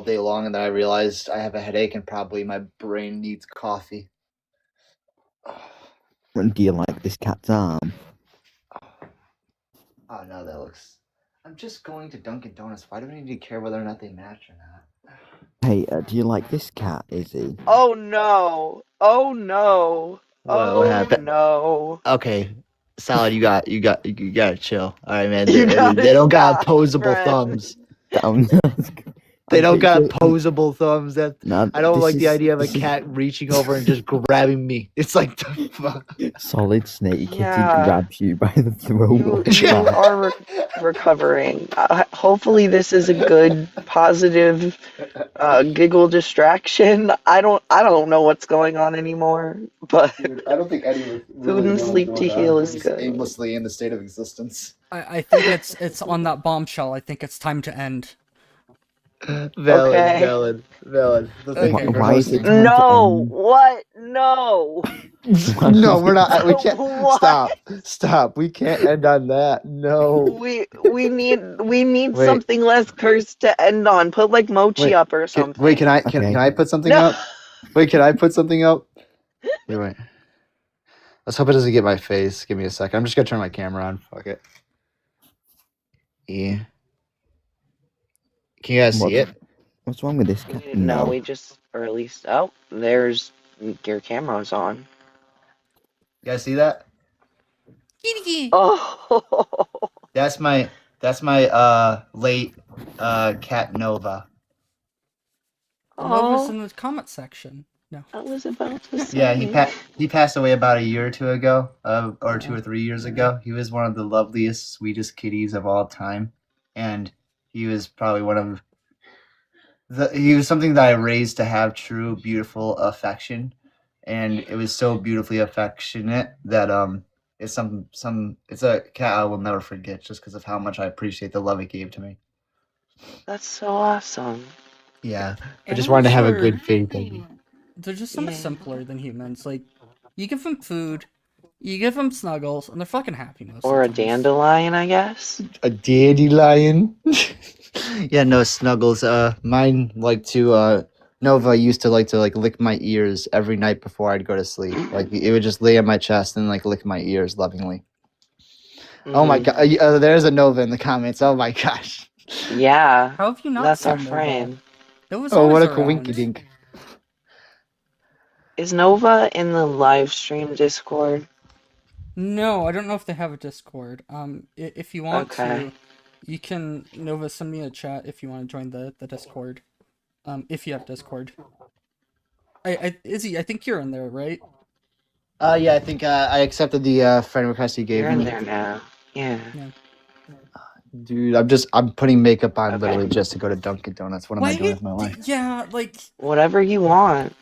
day long, and then I realized I have a headache and probably my brain needs coffee. Do you like this cat's arm? Oh no, that looks. I'm just going to Dunkin' Donuts. Why do I need to care whether or not they match or not? Hey, do you like this cat, Izzy? Oh no! Oh no! What happened? No! Okay, Solid, you gotta chill. All right, man. You They gotta don't got stop, opposable friend. thumbs. They They don't got opposable thumbs. That Nah, I don't this like the is- idea of a this is cat reaching over and just grabbing me. It's like the fuck. Solid Snaky Kitty Yeah. grabs you by the throat. You are recovering. Hopefully, this is a good, positive giggle distraction. I don't know what's going on anymore, but Dude, I don't think anyone Food and sleep to heal is Just good. aimlessly in the state of existence. I think it's on that bombshell. I think it's time to end. Valid, Okay. valid. So thank Okay. you for Why is it hosting. time to no. end? What? No. No, we're not. We can't. What? Stop. We can't end on that. No. We need Wait. something less cursed to end on. Put like mochi Wait, up or something. Wait, can I Okay. put something No. up? Wait, can I put something up? Wait. Let's hope it doesn't get my face. Give me a second. I'm just gonna turn my camera on. Fuck it. Yeah. Can you guys see it? What's wrong with this cat? No, No. we just, or at least, oh, there's your camera's on. You guys see that? Oh, That's my late cat Nova. Nova's oh, in the comment section. No. I was about to say. Yeah, he passed away about a year or two ago, or 2 or 3 years ago. He was one of the loveliest, sweetest kitties of all time, and he was probably one of he was something that I raised to have true, beautiful affection, and it was so beautifully affectionate that it's it's a cat I will never forget just because of how much I appreciate the love it gave to me. That's so awesome. Yeah, I just wanted to have a good faith. They're just so much Yeah. simpler than humans. Like, you give them food, you give them snuggles, and they're fucking happy most Or a of the time. dandelion, I guess. A dandelion. Yeah, no snuggles. Mine like to Nova used to like lick my ears every night before I'd go to sleep. Like it would just lay on my chest and like lick my ears lovingly. Oh my Mhm. god, there's a Nova in the comments. Oh my gosh. Yeah, How have you not that's seen our Nova? friend. Nova's Oh, what a always around. coinky dink. Is Nova in the live stream Discord? No, I don't know if they have a Discord. If you want Okay. to, you can Nova send me a chat if you want to join the Discord. If you have Discord. Izzy, I think you're in there, right? Yeah, I think I accepted the friend request you gave You're in me. there now. Yeah. Dude, I'm putting makeup on Okay. literally just to go to Dunkin' Donuts. What am I doing with my life? Yeah, like, Whatever you want.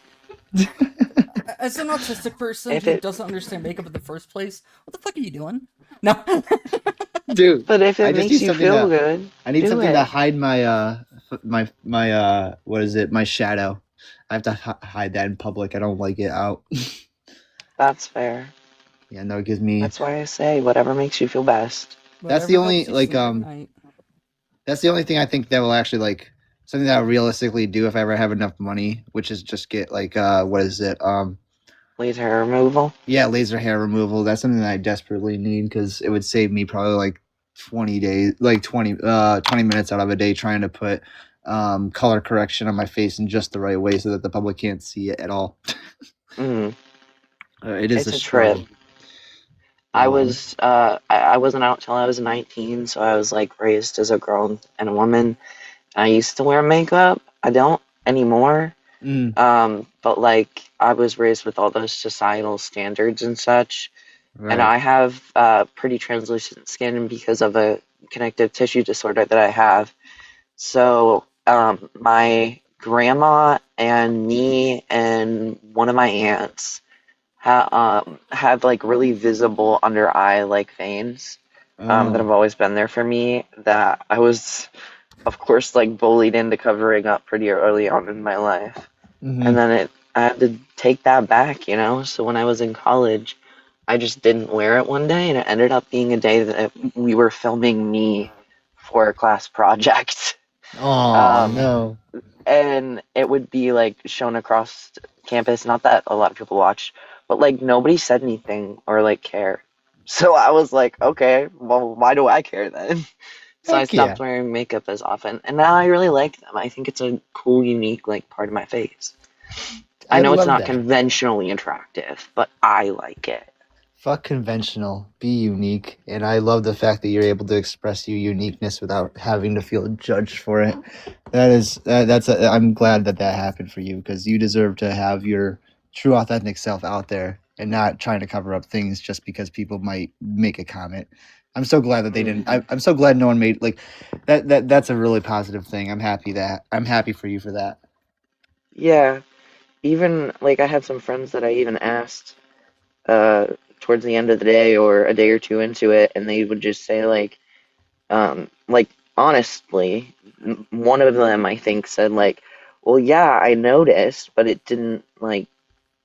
as an autistic person If who it- doesn't understand makeup in the first place, what the fuck are you doing? No. Dude, But if I it just makes need you something feel good, I need do something it. to hide my my what is it? My shadow. I have to hide that in public. I don't like it out. That's fair. Yeah, no, it gives me. That's why I say whatever makes you feel best. That's the Whatever only helps you sleep at night. That's the only thing I think that will actually like something that I'll realistically do if I ever have enough money, which is just get like what is it? Laser hair removal. Yeah, laser hair removal. That's something that I desperately need because it would save me probably like 20 days, like 20 minutes out of a day trying to put color correction on my face in just the right way so that the public can't see it at all. Mm, It is it's a a trip. struggle. I So, was I wasn't out till I was 19, so I was like raised as a girl and a woman. I used to wear makeup. I don't anymore. mm, But like I was raised with all those societal standards and such, and right. I have pretty translucent skin because of a connective tissue disorder that I have. So my grandma and me and one of my aunts have like really visible under eye like veins that Oh. have always been there for me. That I was, of course, like bullied into covering up pretty early on in my life, and Hmm. then I had to take that back, you know. So when I was in college, I just didn't wear it one day, and it ended up being a day that we were filming me for a class project. Oh Um, no. and it would be like shown across campus. Not that a lot of people watched, but like nobody said anything or like cared. So I was like, okay, well, why do I care then? So I Heck stopped yeah. wearing makeup as often, and now I really like them. I think it's a cool, unique like part of my face. I I know it's love not that. conventionally attractive, but I like it. Fuck conventional. Be unique. And I love the fact that you're able to express your uniqueness without having to feel judged for it. I'm glad that that happened for you because you deserve to have your true authentic self out there and not trying to cover up things just because people might make a comment. I'm so glad that they Mm. didn't. I'm so glad no one made like that. That's a really positive thing. I'm happy for you for that. Yeah, even like I had some friends that I even asked uh, towards the end of the day or a day or two into it, and they would just say like honestly, one of them I think said like, well, yeah, I noticed, but it didn't like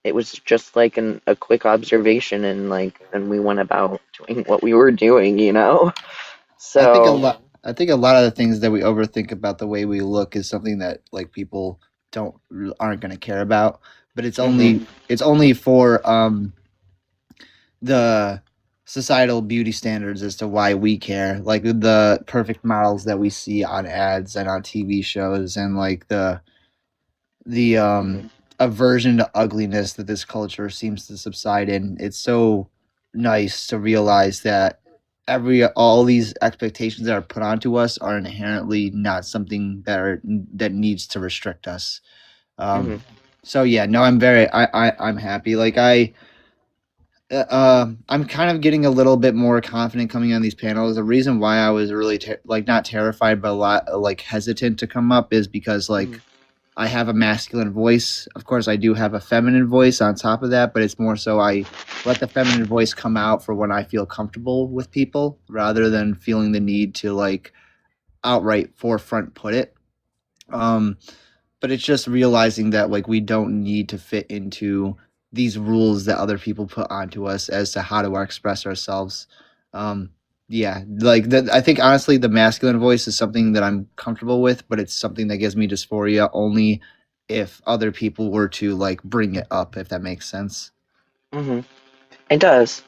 it was just like a quick observation, and like then we went about doing what we were doing, you know. I think a So. lot. I think a lot of the things that we overthink about the way we look is something that like people aren't going to care about. But Mhm. it's only for the societal beauty standards as to why we care. Like the perfect models that we see on ads and on TV shows, and like the Mhm. aversion to ugliness that this culture seems to subside in. It's so nice to realize that every all these expectations that are put onto us are inherently not something that needs to restrict us. Um, Mhm. so yeah, no, I'm happy. Like I'm kind of getting a little bit more confident coming on these panels. The reason why I was really like not terrified but a lot like hesitant to come up is because like Mhm. I have a masculine voice. Of course, I do have a feminine voice on top of that, but it's more so I let the feminine voice come out for when I feel comfortable with people rather than feeling the need to like outright forefront put it. Um, but it's just realizing that like we don't need to fit into these rules that other people put onto us as to how to express ourselves. Um, yeah, like I think honestly, the masculine voice is something that I'm comfortable with, but it's something that gives me dysphoria only if other people were to like bring it up, if that makes sense. Mhm. It does.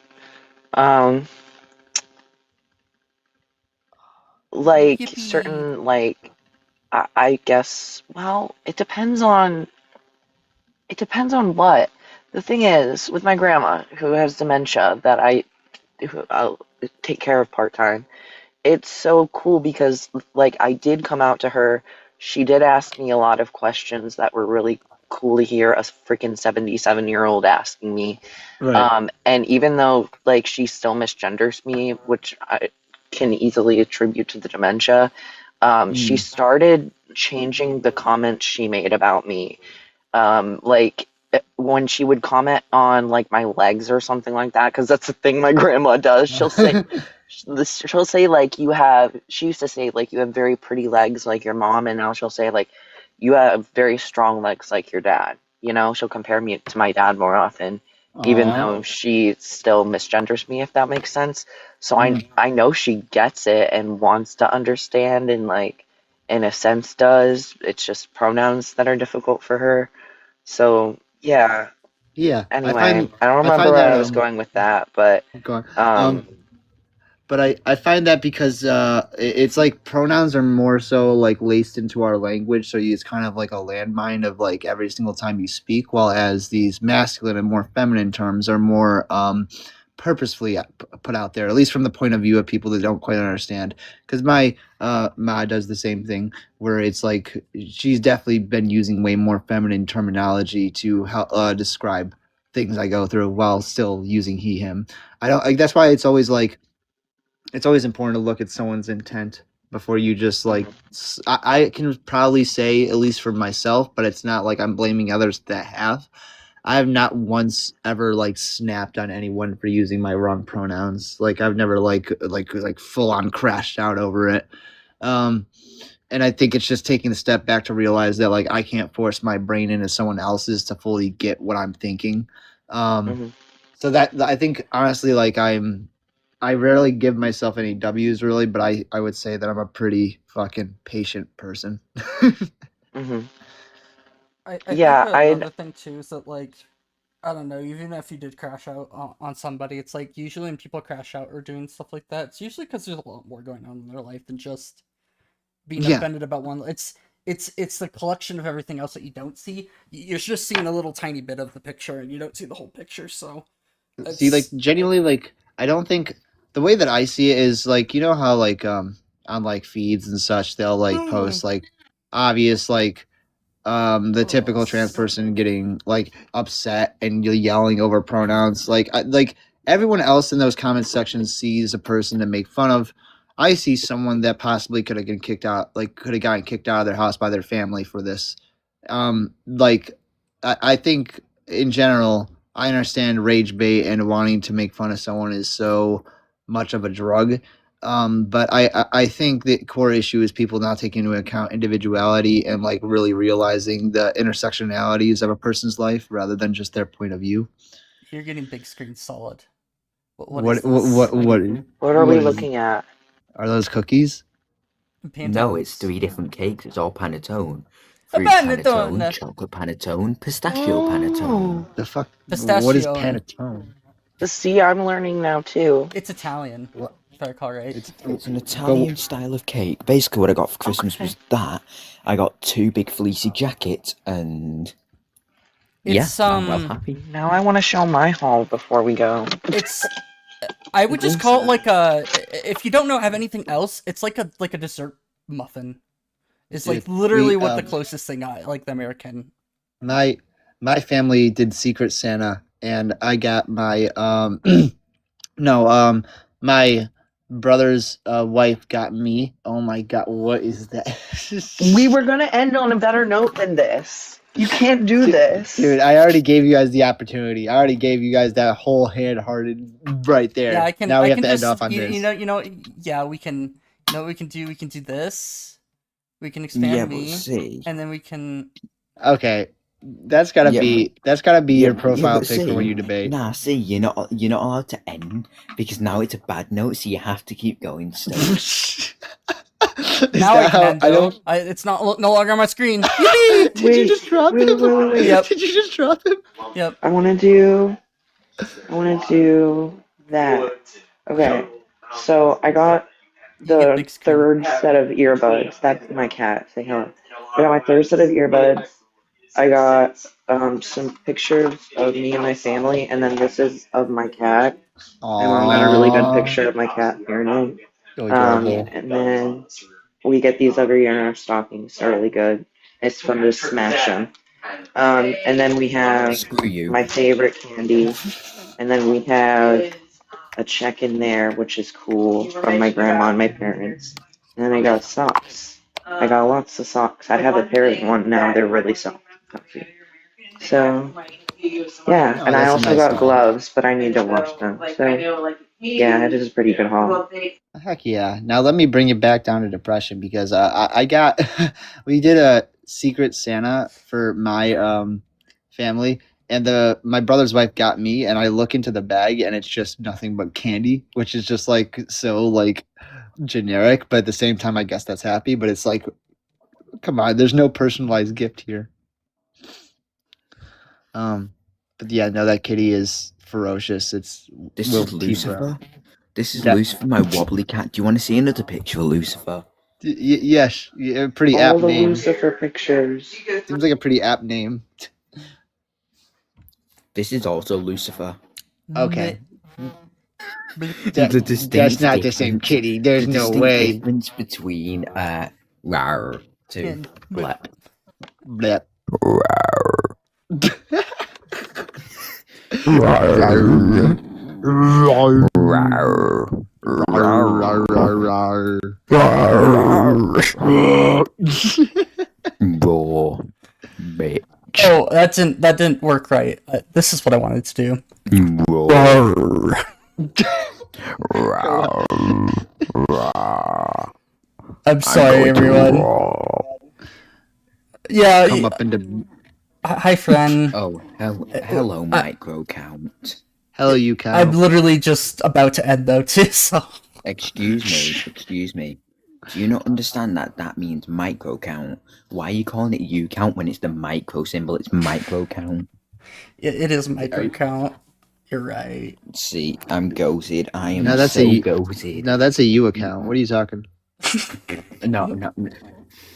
Um, like Yippee! certain like I guess. Well, it depends on what. The thing is, with my grandma who has dementia that I'll take care of part time. It's so cool because like I did come out to her. She did ask me a lot of questions that were really cool to hear a freaking 77-year-old asking me. Right. And even though like she still misgenders me, which I can easily attribute to the dementia, she Mm. started changing the comments she made about me. Like when she would comment on like my legs or something like that, because that's the thing my grandma does. She'll say like you have. She used to say like you have very pretty legs like your mom, and now she'll say like you have very strong legs like your dad. You know, she'll compare me to my dad more often, even Aw. though she still misgenders me, if that makes sense. So Mm. I know she gets it and wants to understand and like in a sense does. It's just pronouns that are difficult for her. So yeah. Yeah, Anyway, I don't I remember find where that I was going with that, but go on. um But I find that because it's like pronouns are more so like laced into our language, so it's kind of like a landmine of like every single time you speak, while as these masculine and more feminine terms are more purposefully put out there, at least from the point of view of people that don't quite understand. Because my ma does the same thing, where it's like she's definitely been using way more feminine terminology to help describe things I go through while still using he him. I don't like that's why it's always important to look at someone's intent before you just like mhm, I can probably say at least for myself, but it's not like I'm blaming others that have. I have not once ever like snapped on anyone for using my wrong pronouns. Like I've never like full on crashed out over it. um and I think it's just taking a step back to realize that like I can't force my brain into someone else's to fully get what I'm thinking. um mhm, so that I think honestly, like I rarely give myself any W's really, but I would say that I'm a pretty fucking patient person. mhm. I think Yeah, I'd another thing too is that like I don't know, even if you did crash out on somebody, it's like usually when people crash out or doing stuff like that, it's usually because there's a lot more going on in their life than just being Yeah. offended about one. It's the collection of everything else that you don't see. You're just seeing a little tiny bit of the picture, and you don't see the whole picture. So See, like it's genuinely, like I don't think the way that I see it is like you know how like on like feeds and such they'll like post like obvious like the typical trans person getting like upset and you're yelling over pronouns like everyone else in those comment sections sees a person to make fun of. I see someone that possibly could have been kicked out, like could have gotten kicked out of their house by their family for this. Like I think in general I understand rage bait and wanting to make fun of someone is so much of a drug. But I think the core issue is people not taking into account individuality and like really realizing the intersectionalities of a person's life rather than just their point of view. you're getting big screen solid. What is What what this? what what, what are we what is looking at? are those cookies? No, it's Pantones. 3 different cakes. It's all panettone. A Fruit panettone, panettone. chocolate panettone, pistachio panettone. Oh, The fuck? What is Pistachio. panettone? the see, I'm learning now too. It's Italian, What? if I recall right. It's It's an but Italian style of cake. Basically, what I got for Christmas Okay. was that. I got 2 big fleecy jackets, and yeah, It's I'm well happy. Now I want to show my haul before we go. it's I would just call it like a if you don't know have anything else, it's like a dessert muffin. It's like dude, literally we what the closest thing I like the American. my my family did Secret Santa and I got my no my brother's wife got me. Oh my god, what is that? We were gonna end on a better note than this. You can't do Dude, this. dude, I already gave you guys the opportunity. I already gave you guys that whole hand-hearted right there. Yeah, Now I we have can to end just off on this. yeah, we can you know what we can do this. We can Yeah, expand but me see, and then we can Okay, that's yeah, gotta be yeah, your yeah, profile but pic for when see, you debate. nah, see, you're not allowed to end because now it's a bad note, so you have to keep going still. Is now I that can how end I though. don't? It's not no longer on my screen. Yippee! Did you just drop him? Yep. Did you just drop him? Yep. I want to do that. Okay. So I got You get the big screen. third set of earbuds. That's my cat. Say hello. I got my third set of earbuds. I got some pictures of me and my family, and then this is of my cat. My mom got a really good Aww, picture of my cat Arno. so adorable. And then we get these every year in our stockings. They're really good. It's from the Smash 'em. And then we have Screw you. my favorite candy, and then we have a check in there, which is cool from my grandma and my parents. And then I got socks. I got lots of socks. I have a pair of one now. They're really soft, comfy. So Yeah, Oh, and I that's a also nice got dog. gloves, but I need to wash them. So yeah, it is a pretty good haul. Heck yeah. Now let me bring it back down to depression because I got we did a secret Santa for my family, and the my brother's wife got me, and I look into the bag and it's just nothing but candy, which is just like so like generic, but at the same time I guess that's happy, but it's like come on, there's no personalized gift here. Um but yeah, no, that kitty is ferocious. It's This will is teeth her out. Lucifer. This is That Lucifer, my wobbly cat. Do you want to see another picture of Lucifer? yes, yeah, pretty All apt the name. Lucifer pictures. Seems like a pretty apt name. This is also Lucifer. Okay. That The that's distinct not the same difference. kitty. There's The no distinct way. difference between rawr to And blep. Bleh. Raw bitch. oh, that didn't work right. This is what I wanted to do. Raw. I'm sorry, everyone. Yeah. Come up into Hi, friend. Oh, hello, micro count. hello, you I'm cow. literally just about to end though too. So Excuse me. Do you not understand that that means micro count? Why are you calling it U count when it's the micro symbol? It's micro count. it is micro count. You're right. See, I'm ghosted. I am No, that's so a ghosted. no, that's a you account. What are you talking? No.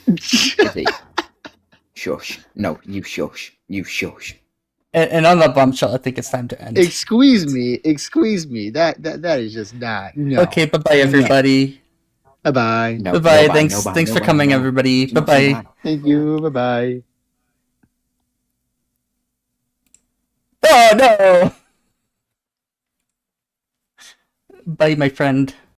Izzy. Shush. No, you shush. You shush. And on that bombshell, I think it's time to end. Excuse me. That is just not. No. Okay, bye bye, everybody. Bye bye. No, Bye bye. no Thanks no thanks no for bye, coming, no. everybody. Do Bye not say bye. Thank you. Bye bye. Oh no. Bye, my friend.